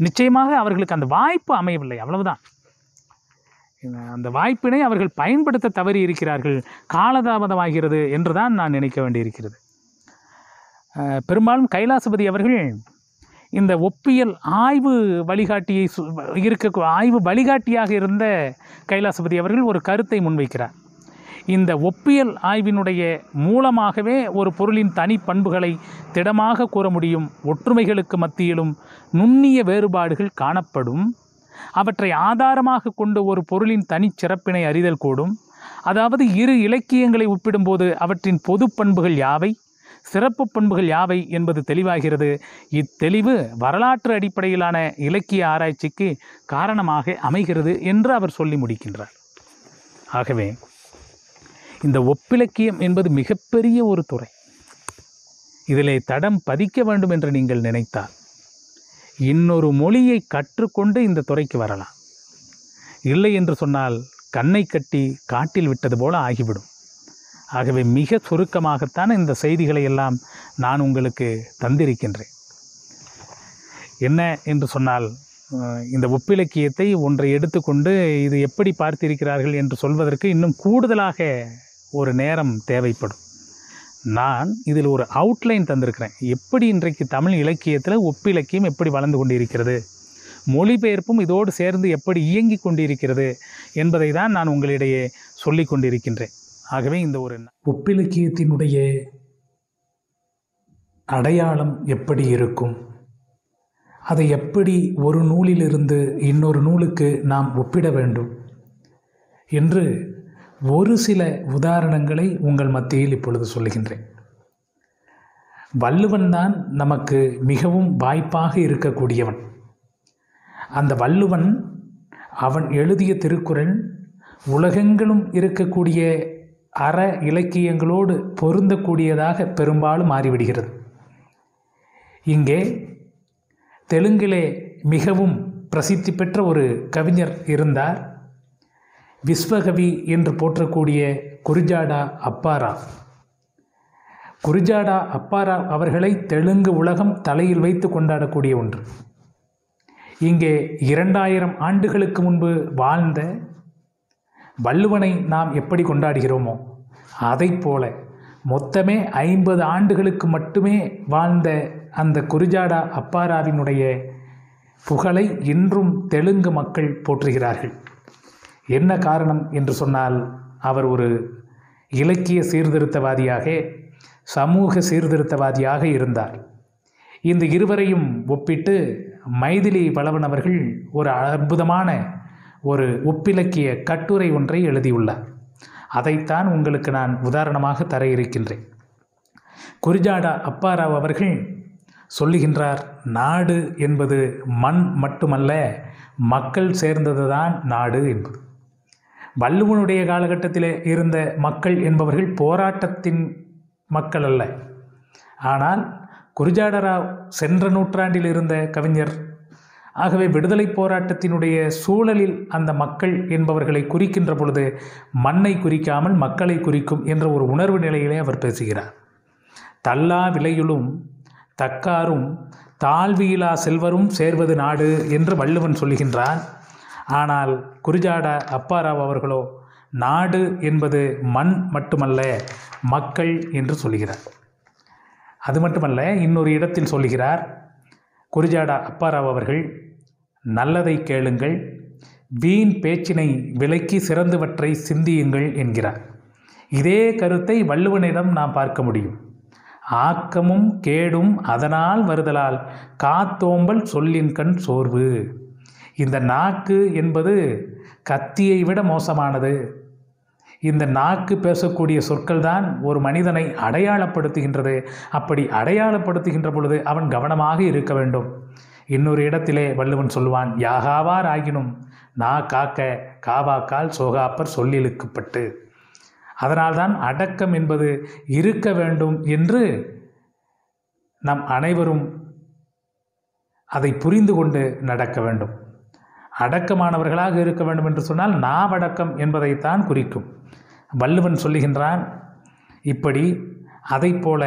நிச்சயமாக அவர்களுக்கு அந்த வாய்ப்பு அமையவில்லை, அவ்வளவுதான். அந்த வாய்ப்பினை அவர்கள் பயன்படுத்த தவறி இருக்கிறார்கள், காலதாமதமாகிறது என்று தான் நான் நினைக்க வேண்டியிருக்கிறது. பெரும்பாலும் கைலாசபதி அவர்கள் இந்த ஒப்பியல் ஆய்வு வழிகாட்டியாக இருந்த கைலாசபதி அவர்கள் ஒரு கருத்தை முன்வைக்கிறார். இந்த ஒப்பியல் ஆய்வினுடைய மூலமாகவே ஒரு பொருளின் தனி பண்புகளை திடமாக கூற முடியும். ஒற்றுமைகளுக்கு மத்தியிலும் நுண்ணிய வேறுபாடுகள் காணப்படும். அவற்றை ஆதாரமாக கொண்டு ஒரு பொருளின் தனிச்சிறப்பினை அறிதல் கூடும். அதாவது இரு இலக்கியங்களை ஒப்பிடும்போது அவற்றின் பொது பண்புகள் யாவை, சிறப்பு பண்புகள் யாவை என்பது தெளிவாகிறது. இத்தெளிவு வரலாற்று அடிப்படையிலான இலக்கிய ஆராய்ச்சிக்கு காரணமாக அமைகிறது என்று அவர் சொல்லி முடிக்கின்றார். ஆகவே இந்த ஒப்பிலக்கியம் என்பது மிகப்பெரிய ஒரு துறை. இதிலே தடம் பதிக்க வேண்டும் என்று நீங்கள் நினைத்தால் இன்னொரு மொழியை கற்றுக்கொண்டு இந்த துறைக்கு வரலாம். இல்லை என்று சொன்னால் கண்ணை கட்டி காட்டில் விட்டது போல ஆகிவிடும். ஆகவே மிக சுருக்கமாகத்தான் இந்த செய்திகளை எல்லாம் நான் உங்களுக்கு தந்திருக்கின்றேன். என்ன என்று சொன்னால், இந்த ஒப்பிலக்கியத்தை ஒன்றை எடுத்துக்கொண்டு இது எப்படி பார்த்திருக்கிறார்கள் என்று சொல்வதற்கு இன்னும் கூடுதலாக ஒரு நேரம் தேவைப்படும். நான் இதில் ஒரு அவுட்லைன் தந்திருக்கிறேன். எப்படி இன்றைக்கு தமிழ் இலக்கியத்தில் ஒப்பிலக்கியம் எப்படி வளர்ந்து கொண்டிருக்கிறது, மொழிபெயர்ப்பும் இதோடு சேர்ந்து எப்படி இயங்கி கொண்டிருக்கிறது என்பதை தான் நான் உங்களிடையே சொல்லி கொண்டிருக்கின்றேன். ஆகவே இந்த ஒரு ஒப்பிலக்கியத்தினுடைய அடையாளம் எப்படி இருக்கும், அதை எப்படி ஒரு நூலிலிருந்து இன்னொரு நூலுக்கு நாம் ஒப்பிட வேண்டும் என்று ஒரு சில உதாரணங்களை உங்கள் மத்தியில் இப்பொழுது சொல்லுகின்றேன். வள்ளுவன் தான் நமக்கு மிகவும் வாய்ப்பாக இருக்கக்கூடியவன். அந்த வள்ளுவன் அவன் எழுதிய திருக்குறள் உலகெங்கிலும் இருக்கக்கூடிய அற இலக்கியங்களோடு பொருந்தக்கூடியதாக பெரும்பாலும் மாறிவிடுகிறது. இங்கே தெலுங்கிலே மிகவும் பிரசித்தி பெற்ற ஒரு கவிஞர் இருந்தார், விஸ்வகவி என்று போற்றக்கூடிய குருஜாடா அப்பாராவ். குருஜாடா அப்பாராவ் அவர்களை தெலுங்கு உலகம் தலையில் வைத்து கொண்டாடக்கூடிய ஒன்று. இங்கே 2000 ஆண்டுகளுக்கு முன்பு வாழ்ந்த வள்ளுவனை நாம் எப்படி கொண்டாடுகிறோமோ அதைப் போல மொத்தமே 50 ஆண்டுகளுக்கு மட்டுமே வாழ்ந்த அந்த குருஜாடா அப்பாராவினுடைய புகழை இன்றும் தெலுங்கு மக்கள் போற்றுகிறார்கள். என்ன காரணம் என்று சொன்னால், அவர் ஒரு இலக்கிய சீர்திருத்தவாதியாக, சமூக சீர்திருத்தவாதியாக இருந்தார். இந்த இருவரையும் ஒப்பிட்டு மைதிலி பலவன் அவர்கள் ஒரு அற்புதமான ஒரு ஒப்பிலக்கிய கட்டுரை ஒன்றை எழுதியுள்ளார். அதைத்தான் உங்களுக்கு நான் உதாரணமாக தர இருக்கின்றேன். குருஜாடா அப்பாராவ் அவர்கள் சொல்லுகின்றார், நாடு என்பது மண் மட்டுமல்ல, மக்கள் சேர்ந்ததுதான் நாடு என்பது. வள்ளுவனுடைய காலகட்டத்தில் இருந்த மக்கள் என்பவர்கள் போராட்டத்தின் மக்கள் அல்ல. ஆனால் குருஜாடராவ் சென்ற நூற்றாண்டில் இருந்த கவிஞர். ஆகவே விடுதலை போராட்டத்தினுடைய சூழலில் அந்த மக்கள் என்பவர்களை குறிக்கின்ற பொழுது மண்ணை குறிக்காமல் மக்களை குறிக்கும் என்ற ஒரு உணர்வு நிலையிலே அவர் பேசுகிறார். தல்லா விலையுளும் தக்காரும் தாழ்வியிலா செல்வரும் சேர்வது நாடு என்று வள்ளுவன் சொல்லுகின்றார். ஆனால் குருஜாடா அப்பாராவ் அவர்களோ நாடு என்பது மண் மட்டுமல்ல, மக்கள் என்று சொல்கிறார். அது மட்டுமல்ல, இன்னொரு இடத்தில் சொல்லுகிறார் குருஜாடா அப்பாராவ் அவர்கள், நல்லதை கேளுங்கள், வீண் பேச்சினை விலக்கி சிறந்தவற்றை சிந்தியுங்கள் என்கிறார். இதே கருத்தை வள்ளுவனிடம் நாம் பார்க்க முடியும். ஆக்கமும் கேடும் அதனால் வருதலால் காத்தோம்பல் சொல்லின்கண் சோர்வு. இந்த நாக்கு என்பது கத்தியை விட மோசமானது. இந்த நாக்கு பேசக்கூடிய சொற்கள் தான் ஒரு மனிதனை அடையாளப்படுத்துகின்றது. அப்படி அடையாளப்படுத்துகின்ற பொழுது அவன் கவனமாக இருக்க வேண்டும். இன்னொரு இடத்திலே வள்ளுவன் சொல்லுவான், யாகாவார் ஆகினும் நா காக்க காவாக்கால் சோகாப்பர் சொல்லிழுக்கப்பட்டு. அதனால்தான் அடக்கம் என்பது இருக்க வேண்டும் என்று நம் அனைவரும் அதை புரிந்து கொண்டு நடக்க வேண்டும். அடக்கமானவர்களாக இருக்க வேண்டும் என்று சொன்னால் நாவடக்கம் என்பதைத்தான் குறிக்கும். வள்ளுவன் சொல்லுகின்றான் இப்படி. அதை போல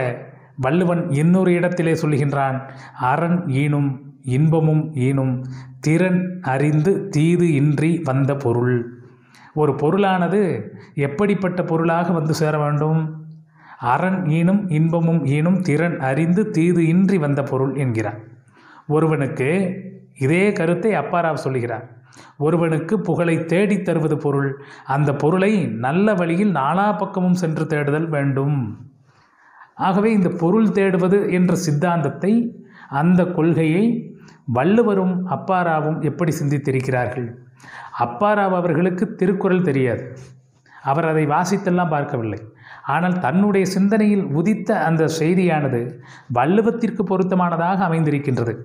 வள்ளுவன் இன்னொரு இடத்திலே சொல்லுகின்றான், அரண் ஈனும் இன்பமும் ஈனும் திறன் அறிந்து தீது இன்றி வந்த பொருள். ஒரு பொருளானது எப்படிப்பட்ட பொருளாக வந்து சேர வேண்டும்? அரண் ஈனும் இன்பமும் ஈனும் திறன் அறிந்து தீது இன்றி வந்த பொருள் என்கிறார். ஒருவனுக்கு இதே கருத்தை அப்பாராவ் சொல்லுகிறார். ஒருவனுக்கு புகழை தேடித் தருவது பொருள். அந்த பொருளை நல்ல வழியில் நாலா பக்கமும் சென்று தேடுதல் வேண்டும். ஆகவே இந்த பொருள் தேடுவது என்ற சித்தாந்தத்தை, அந்த கொள்கையை வள்ளுவரும் அப்பாராவும் எப்படி சிந்தித்திருக்கிறார்கள்? அப்பாராவ் அவர்களுக்கு திருக்குறள் தெரியாது. அவர் அதை வாசித்தெல்லாம் பார்க்கவில்லை. ஆனால் தன்னுடைய சிந்தனையில் உதித்த அந்த செய்தியானது வள்ளுவத்திற்கு பொருத்தமானதாக அமைந்திருக்கின்றது.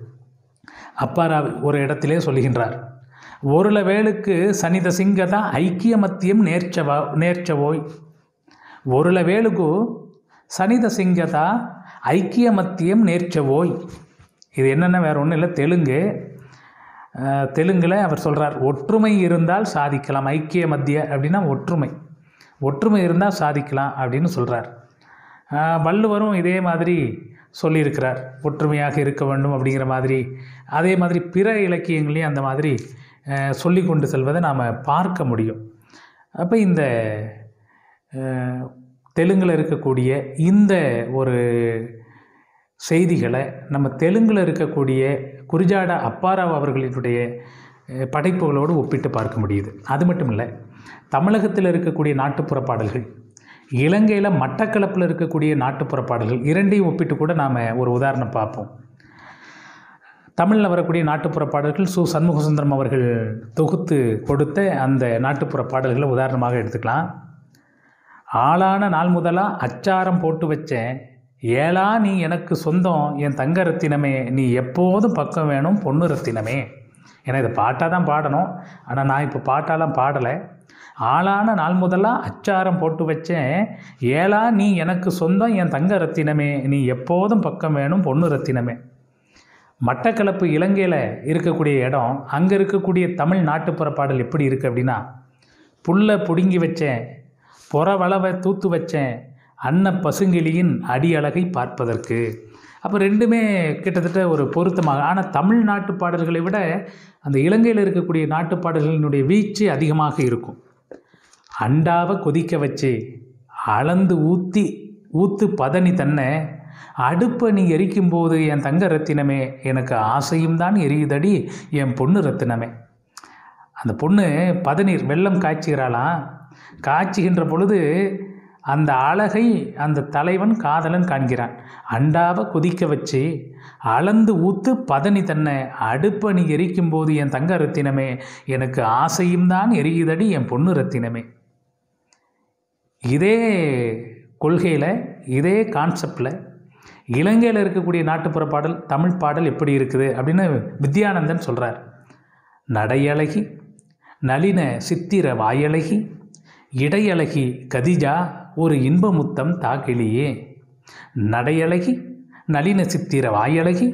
அப்பாராவ் ஒரு இடத்திலே சொல்லுகின்றார், ஒருல வேளுக்கு சனித சிங்கதா ஐக்கிய மத்தியம் நேர்ச்சவோய். ஒருல வேளுக்கு சனித சிங்கதா ஐக்கிய மத்தியம் நேர்ச்சவோய். இது என்னென்ன வேறு ஒன்றும் இல்லை, தெலுங்கில் அவர் சொல்கிறார், ஒற்றுமை இருந்தால் சாதிக்கலாம். ஐக்கிய மத்திய அப்படின்னா ஒற்றுமை இருந்தால் சாதிக்கலாம் அப்படின்னு சொல்கிறார். வள்ளுவரும் இதே மாதிரி சொல்லியிருக்கிறார், ஒற்றுமையாக இருக்க வேண்டும் அப்படிங்கிற மாதிரி. அதே மாதிரி பிற இலக்கியங்களையும் அந்த மாதிரி சொல்லி கொண்டு செல்வதை நாம் பார்க்க முடியும். அப்போ இந்த தெலுங்கில் இருக்கக்கூடிய இந்த ஒரு செய்திகளை நம்ம தெலுங்கில் இருக்கக்கூடிய குருஜாட அப்பாராவ் அவர்களினுடைய படைப்புகளோடு ஒப்பிட்டு பார்க்க முடியுது. அது மட்டும் இல்லை, தமிழகத்தில் இருக்கக்கூடிய நாட்டுப்புற பாடல்கள், இலங்கையில் மட்டக்களப்பில் இருக்கக்கூடிய நாட்டுப்புற பாடல்கள், இரண்டையும் ஒப்பிட்டு கூட நாம் ஒரு உதாரணம் பார்ப்போம். தமிழில் வரக்கூடிய நாட்டுப்புற பாடல்கள் சு சண்முகசுந்தரம் அவர்கள் தொகுத்து கொடுத்த அந்த நாட்டுப்புற பாடல்களை உதாரணமாக எடுத்துக்கலாம். ஆளான நாள் முதலாக அச்சாரம் போட்டு வச்சேன், ஏலா நீ எனக்கு சொந்தம் என் தங்க ரத்தினமே, நீ எப்போதும் பக்கம் வேணும் பொண்ணு ரத்தினமே. ஏன்னா இதை பாட்டாக தான் பாடணும், ஆனால் நான் இப்போ பாட்டாலாம் பாடலை. ஆளான நாள் முதலாக அச்சாரம் போட்டு வச்சேன், ஏலா நீ எனக்கு சொந்தம் என் தங்க ரத்தினமே, நீ எப்போதும் பக்கம் வேணும் பொண்ணு ரத்தினமே. மட்டக்களப்பு இலங்கையில் இருக்கக்கூடிய இடம், அங்கே இருக்கக்கூடிய தமிழ் நாட்டுப்புற பாடல் எப்படி இருக்குது அப்படின்னா, புல்லை பிடுங்கி வச்சேன், புறவளவை தூத்து வச்சேன், அன்ன பசுங்கிளியின் அடி அழகை பார்ப்பதற்கு. அப்போ ரெண்டுமே கிட்டத்தட்ட ஒரு பொருத்தமாக. ஆனால் தமிழ் நாட்டு பாடல்களை விட அந்த இலங்கையில் இருக்கக்கூடிய நாட்டு பாடல்களினுடைய வீச்சு அதிகமாக இருக்கும். அண்டாவை கொதிக்க வச்சு அளந்து ஊத்து பதனி தன்னை அடுப்பை நீ எரிக்கும்போது என் தங்க ரத்தினமே, எனக்கு ஆசையும் தான் எரியுதடி என் பொண்ணு ரத்தினமே. அந்த பொண்ணு பதநீர் வெல்லம் காய்ச்சுகிறாளாம். காய்ச்சுகின்ற பொழுது அந்த அழகை அந்த தலைவன் காதலன் காண்கிறான். அண்டாவை கொதிக்க வச்சு அளந்து ஊத்து பதனி தன்னை அடுப்பை நீ எரிக்கும்போது என் தங்க ரத்தினமே, எனக்கு ஆசையும் தான் எரியுதடி என் பொண்ணு ரத்தினமே. இதே கொள்கையில், இதே கான்செப்டில் இலங்கையில் இருக்கக்கூடிய நாட்டுப்புற பாடல், தமிழ் பாடல் எப்படி இருக்குது அப்படின்னு வித்யானந்தன் சொல்கிறார். நடையழகி நளின சித்திர வாயழகி இடையழகி கதிஜா ஒரு இன்ப முத்தம் தாக்கிளியே. நடையழகி நளின சித்திர வாயழகி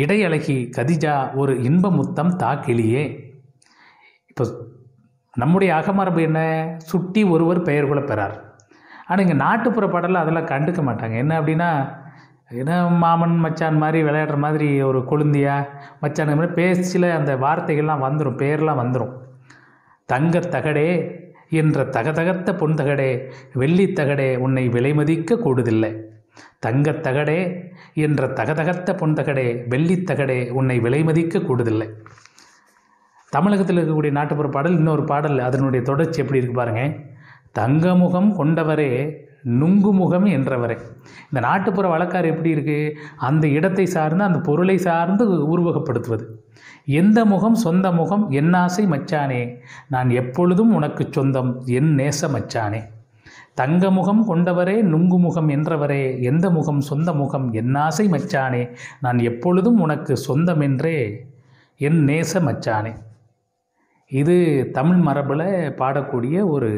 இடையழகி கதிஜா ஒரு இன்ப முத்தம் தாக்கிளியே. இப்போ நம்முடைய அகமரபு என்ன? சுட்டி ஒருவர் பெயர் கூட பெறார். ஆனால் இங்கே நாட்டுப்புற பாடலில் அதெல்லாம் கண்டுக்க மாட்டாங்க. என்ன அப்படின்னா, ஏன்னா மாமன் மச்சான் மாதிரி விளையாடுற மாதிரி ஒரு கொழுந்தியா மச்சான் மாதிரி பேச்சில் அந்த வார்த்தைகள்லாம் வந்துடும், பேர்லாம் வந்துடும். தங்கத்தகடே என்ற தகதகத்த பொன்தகடே, வெள்ளித்தகடே உன்னை விலைமதிக்க கூடுதில்லை. தங்கத்தகடே என்ற தகதகத்த பொன்தகடே, வெள்ளித்தகடே உன்னை விலைமதிக்க கூடுதில்லை. தமிழகத்தில் இருக்கக்கூடிய நாட்டுப்புற பாடல் இன்னொரு பாடல், அதனுடைய தொடர்ச்சி எப்படி இருக்கு பாருங்க. தங்கமுகம் கொண்டவரே நுங்குமுகம் என்றவரே. இந்த நாட்டுப்புற வழக்காறு எப்படி இருக்குது? அந்த இடத்தை சார்ந்து அந்த பொருளை சார்ந்து உருவகப்படுத்துவது. எந்த முகம் சொந்த முகம் என்னாசை மச்சானே, நான் எப்பொழுதும் உனக்கு சொந்தம் என் நேச மச்சானே. தங்க முகம் கொண்டவரே நுங்குமுகம் என்றவரே, எந்த முகம் சொந்த முகம் என்னாசை மச்சானே, நான் எப்பொழுதும் உனக்கு சொந்தம் என்றே என் நேச மச்சானே. இது தமிழ் மரபில் பாடக்கூடிய ஒரு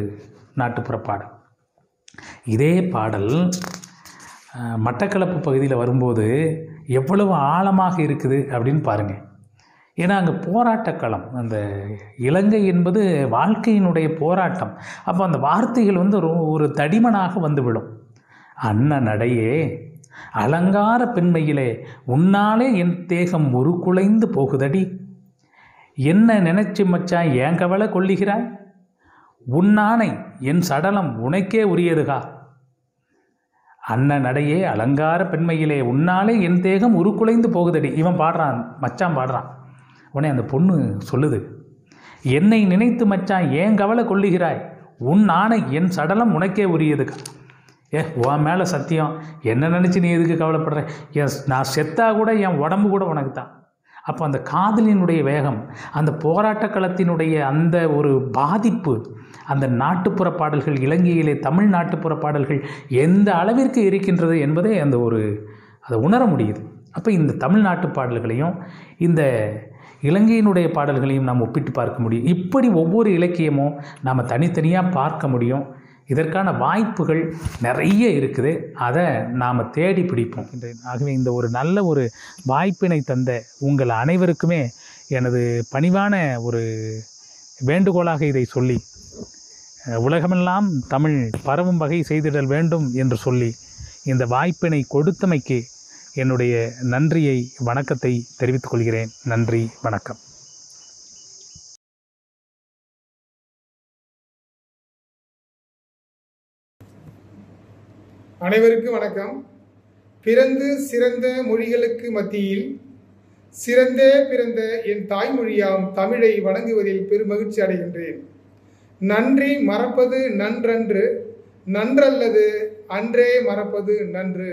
நாட்டுப்புற பாடல். இதே பாடல் மட்டக்களப்பு பகுதியில் வரும்போது எவ்வளவு ஆழமாக இருக்குது அப்படின்னு பாருங்கள். ஏன்னா அங்கே போராட்டக்களம், அந்த இலங்கை என்பது வாழ்க்கையினுடைய போராட்டம். அப்போ அந்த வார்த்தைகள் ஒரு தடிமனாக வந்துவிடும். அன்ன நடையே அலங்கார பெண்மையிலே உன்னாலே என் தேகம் உருக்குலைந்து போகுதடி, என்ன நினைச்சு மச்சான் ஏன் கவலை கொள்ளுகிறாய், உன்னானை என் சடலம் உனக்கே உரியதுகா. அன்ன நடையே அலங்கார பெண்மையிலே உன்னாலே என் தேகம் உருக்குலைந்து போகுதடி. இவன் பாடுறான், மச்சான் பாடுறான். உடனே அந்த பொண்ணு சொல்லுது, என்னை நினைத்து மச்சான் ஏன் கவலை கொள்ளுகிறாய், உன் ஆணை என் சடலம் உனக்கே உரியதுக்கா. உன் மேலே சத்தியம், என்ன நினச்சி நீ எதுக்கு கவலைப்படுற, நான் செத்தா கூட என் உடம்பு கூட உனக்கு தான். அப்போ அந்த காதலினுடைய வேகம், அந்த போராட்ட களத்தினுடைய அந்த ஒரு பாதிப்பு, அந்த நாட்டுப்புற பாடல்கள், இலங்கையிலே தமிழ் நாட்டுப்புற பாடல்கள் எந்த அளவிற்கு இருக்கின்றது என்பதை அதை உணர முடியுது. அப்போ இந்த தமிழ்நாட்டு பாடல்களையும் இந்த இலங்கையினுடைய பாடல்களையும் நாம் ஒப்பிட்டு பார்க்க முடியும். இப்படி ஒவ்வொரு இலக்கியமும் நாம் தனித்தனியாக பார்க்க முடியும். இதற்கான வாய்ப்புகள் நிறைய இருக்குது, அதை நாம் தேடி பிடிப்போம். ஆகவே இந்த ஒரு நல்ல ஒரு வாய்ப்பினை தந்த உங்கள் அனைவருக்குமே எனது பணிவான ஒரு வேண்டுகோளாக இதை சொல்லி, உலகமெல்லாம் தமிழ் பரவும் வகை செய்திடல் வேண்டும் என்று சொல்லி இந்த வாய்ப்பினை கொடுத்தமைக்கு என்னுடைய நன்றியை, வணக்கத்தை தெரிவித்துக் கொள்கிறேன். நன்றி, வணக்கம். அனைவருக்கும் வணக்கம். பிறந்து சிறந்த மொழிகளுக்கு மத்தியில் சிறந்தே பிறந்த என் தாய்மொழியாம் தமிழை வணங்குவதில் பெருமகிழ்ச்சி அடைகின்றேன். நன்றி மறப்பது நன்றன்று, நன்றல்லது அன்றே மறப்பது நன்று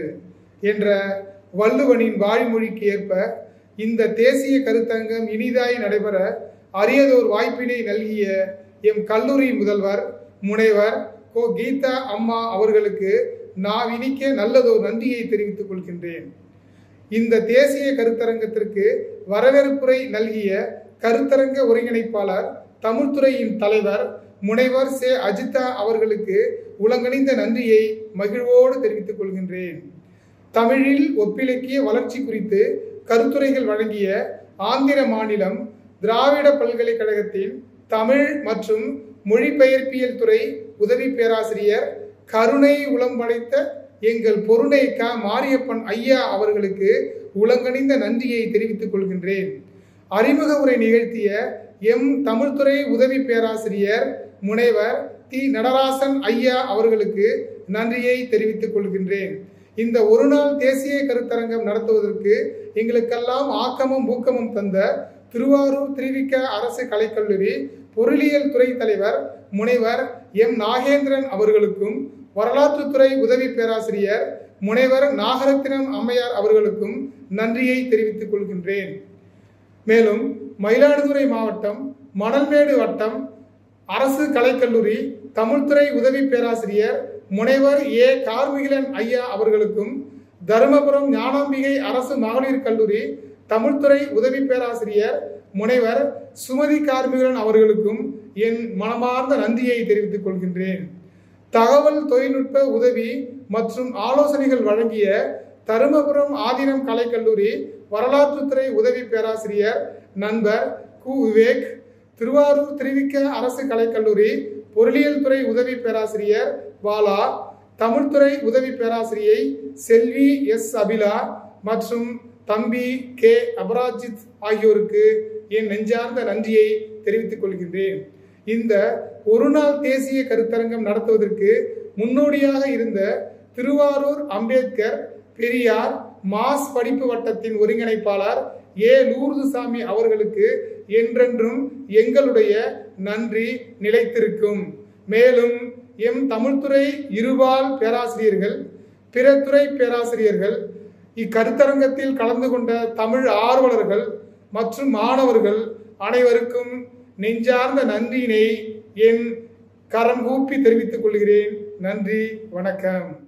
என்ற வள்ளுவனின் வாய்மொழிக்கு ஏற்ப இந்த தேசிய கருத்தரங்கம் இனிதாய் நடைபெற அரியதோர் வாய்ப்பினை நல்கிய எம் கல்லூரி முதல்வர் முனைவர் கோ கீதா அம்மா அவர்களுக்கு நாவினிக்க நல்லதோர் நன்றியை தெரிவித்துக் கொள்கின்றேன். இந்த தேசிய கருத்தரங்கத்திற்கு வரவேற்புரை நல்கிய கருத்தரங்க ஒருங்கிணைப்பாளர் தமிழ்துறையின் தலைவர் முனைவர் சே அஜிதா அவர்களுக்கு உலங்கணிந்த நன்றியை மகிழ்வோடு தெரிவித்துக் கொள்கின்றேன். தமிழில் ஒப்பிலக்கிய வளர்ச்சி குறித்து கருத்துரைகள் வழங்கிய ஆந்திர மாநிலம் திராவிட பல்கலைக்கழகத்தின் தமிழ் மற்றும் மொழிபெயர்ப்பியல் துறை உதவி பேராசிரியர் கருணை உளம் படைத்த எங்கள் பொருணை க மாரியப்பன் ஐயா அவர்களுக்கு உலங்கணிந்த நன்றியை தெரிவித்துக் கொள்கின்றேன். அறிமுக உரை நிகழ்த்திய எம் தமிழ்துறை உதவி பேராசிரியர் முனைவர் தி நடராசன் ஐயா அவர்களுக்கு நன்றியை தெரிவித்துக் கொள்கின்றேன். இந்த ஒரு நாள் தேசிய கருத்தரங்கம் நடத்துவதற்கு எங்களுக்கெல்லாம் ஆக்கமும் ஊக்கமும் தந்த திருவாரூர் திருவிக அரசு கலைக்கல்லூரி பொருளியல் துறை தலைவர் முனைவர் எம் நாகேந்திரன் அவர்களுக்கும், வரலாற்றுத்துறை உதவி பேராசிரியர் முனைவர் நாகரத்தினம் அம்மையார் அவர்களுக்கும் நன்றியை தெரிவித்துக் கொள்கின்றேன். மேலும் மயிலாடுதுறை மாவட்டம் மணல்மேடு வட்டம் அரசு கலைக்கல்லூரி தமிழ்துறை உதவி பேராசிரியர் முனைவர் ஏ கார்மிகிலன் ஐயா அவர்களுக்கும், தருமபுரம் ஞானாம்பிகை அரசு மகளிர் கல்லூரி தமிழ்துறை உதவி பேராசிரியர் முனைவர் சுமதி கார்மிகிலன் அவர்களுக்கும் என் மனமார்ந்த நன்றியை தெரிவித்துக் கொள்கின்றேன். தகவல் தொழில்நுட்ப உதவி மற்றும் ஆலோசனைகள் வழங்கிய தருமபுரம் ஆதீனம் கலைக்கல்லூரி வரலாற்றுத்துறை உதவி பேராசிரியர் நண்பர் கு விவேக், திருவாரூர் திருவிக அரசு கலைக்கல்லூரி பொருளியல் துறை உதவி பேராசிரியர் பாலா, தமிழ்துறை உதவி பேராசிரியை செல்வி எஸ் அபிலா மற்றும் தம்பி கே அபராஜித் ஆகியோருக்கு என் நெஞ்சார்ந்த நன்றியை தெரிவித்துக் கொள்கின்றேன். இந்த ஒரு நாள் தேசிய கருத்தரங்கம் நடத்துவதற்கு முன்னோடியாக இருந்த திருவாரூர் அம்பேத்கர் பெரியார் மாஸ் படிப்பு வட்டத்தின் ஒருங்கிணைப்பாளர் ஏ லூர்துசாமி அவர்களுக்கு என்றென்றும் எங்களுடைய நன்றி நிலைத்திருக்கும். மேலும் எம் தமிழ்துறை இருபால் பேராசிரியர்கள், பிற துறை பேராசிரியர்கள், இக்கருத்தரங்கத்தில் கலந்து கொண்ட தமிழ் ஆர்வலர்கள் மற்றும் மாணவர்கள் அனைவருக்கும் நெஞ்சார்ந்த நன்றியினை என் கரம் கூப்பி தெரிவித்துக் கொள்கிறேன். நன்றி, வணக்கம்.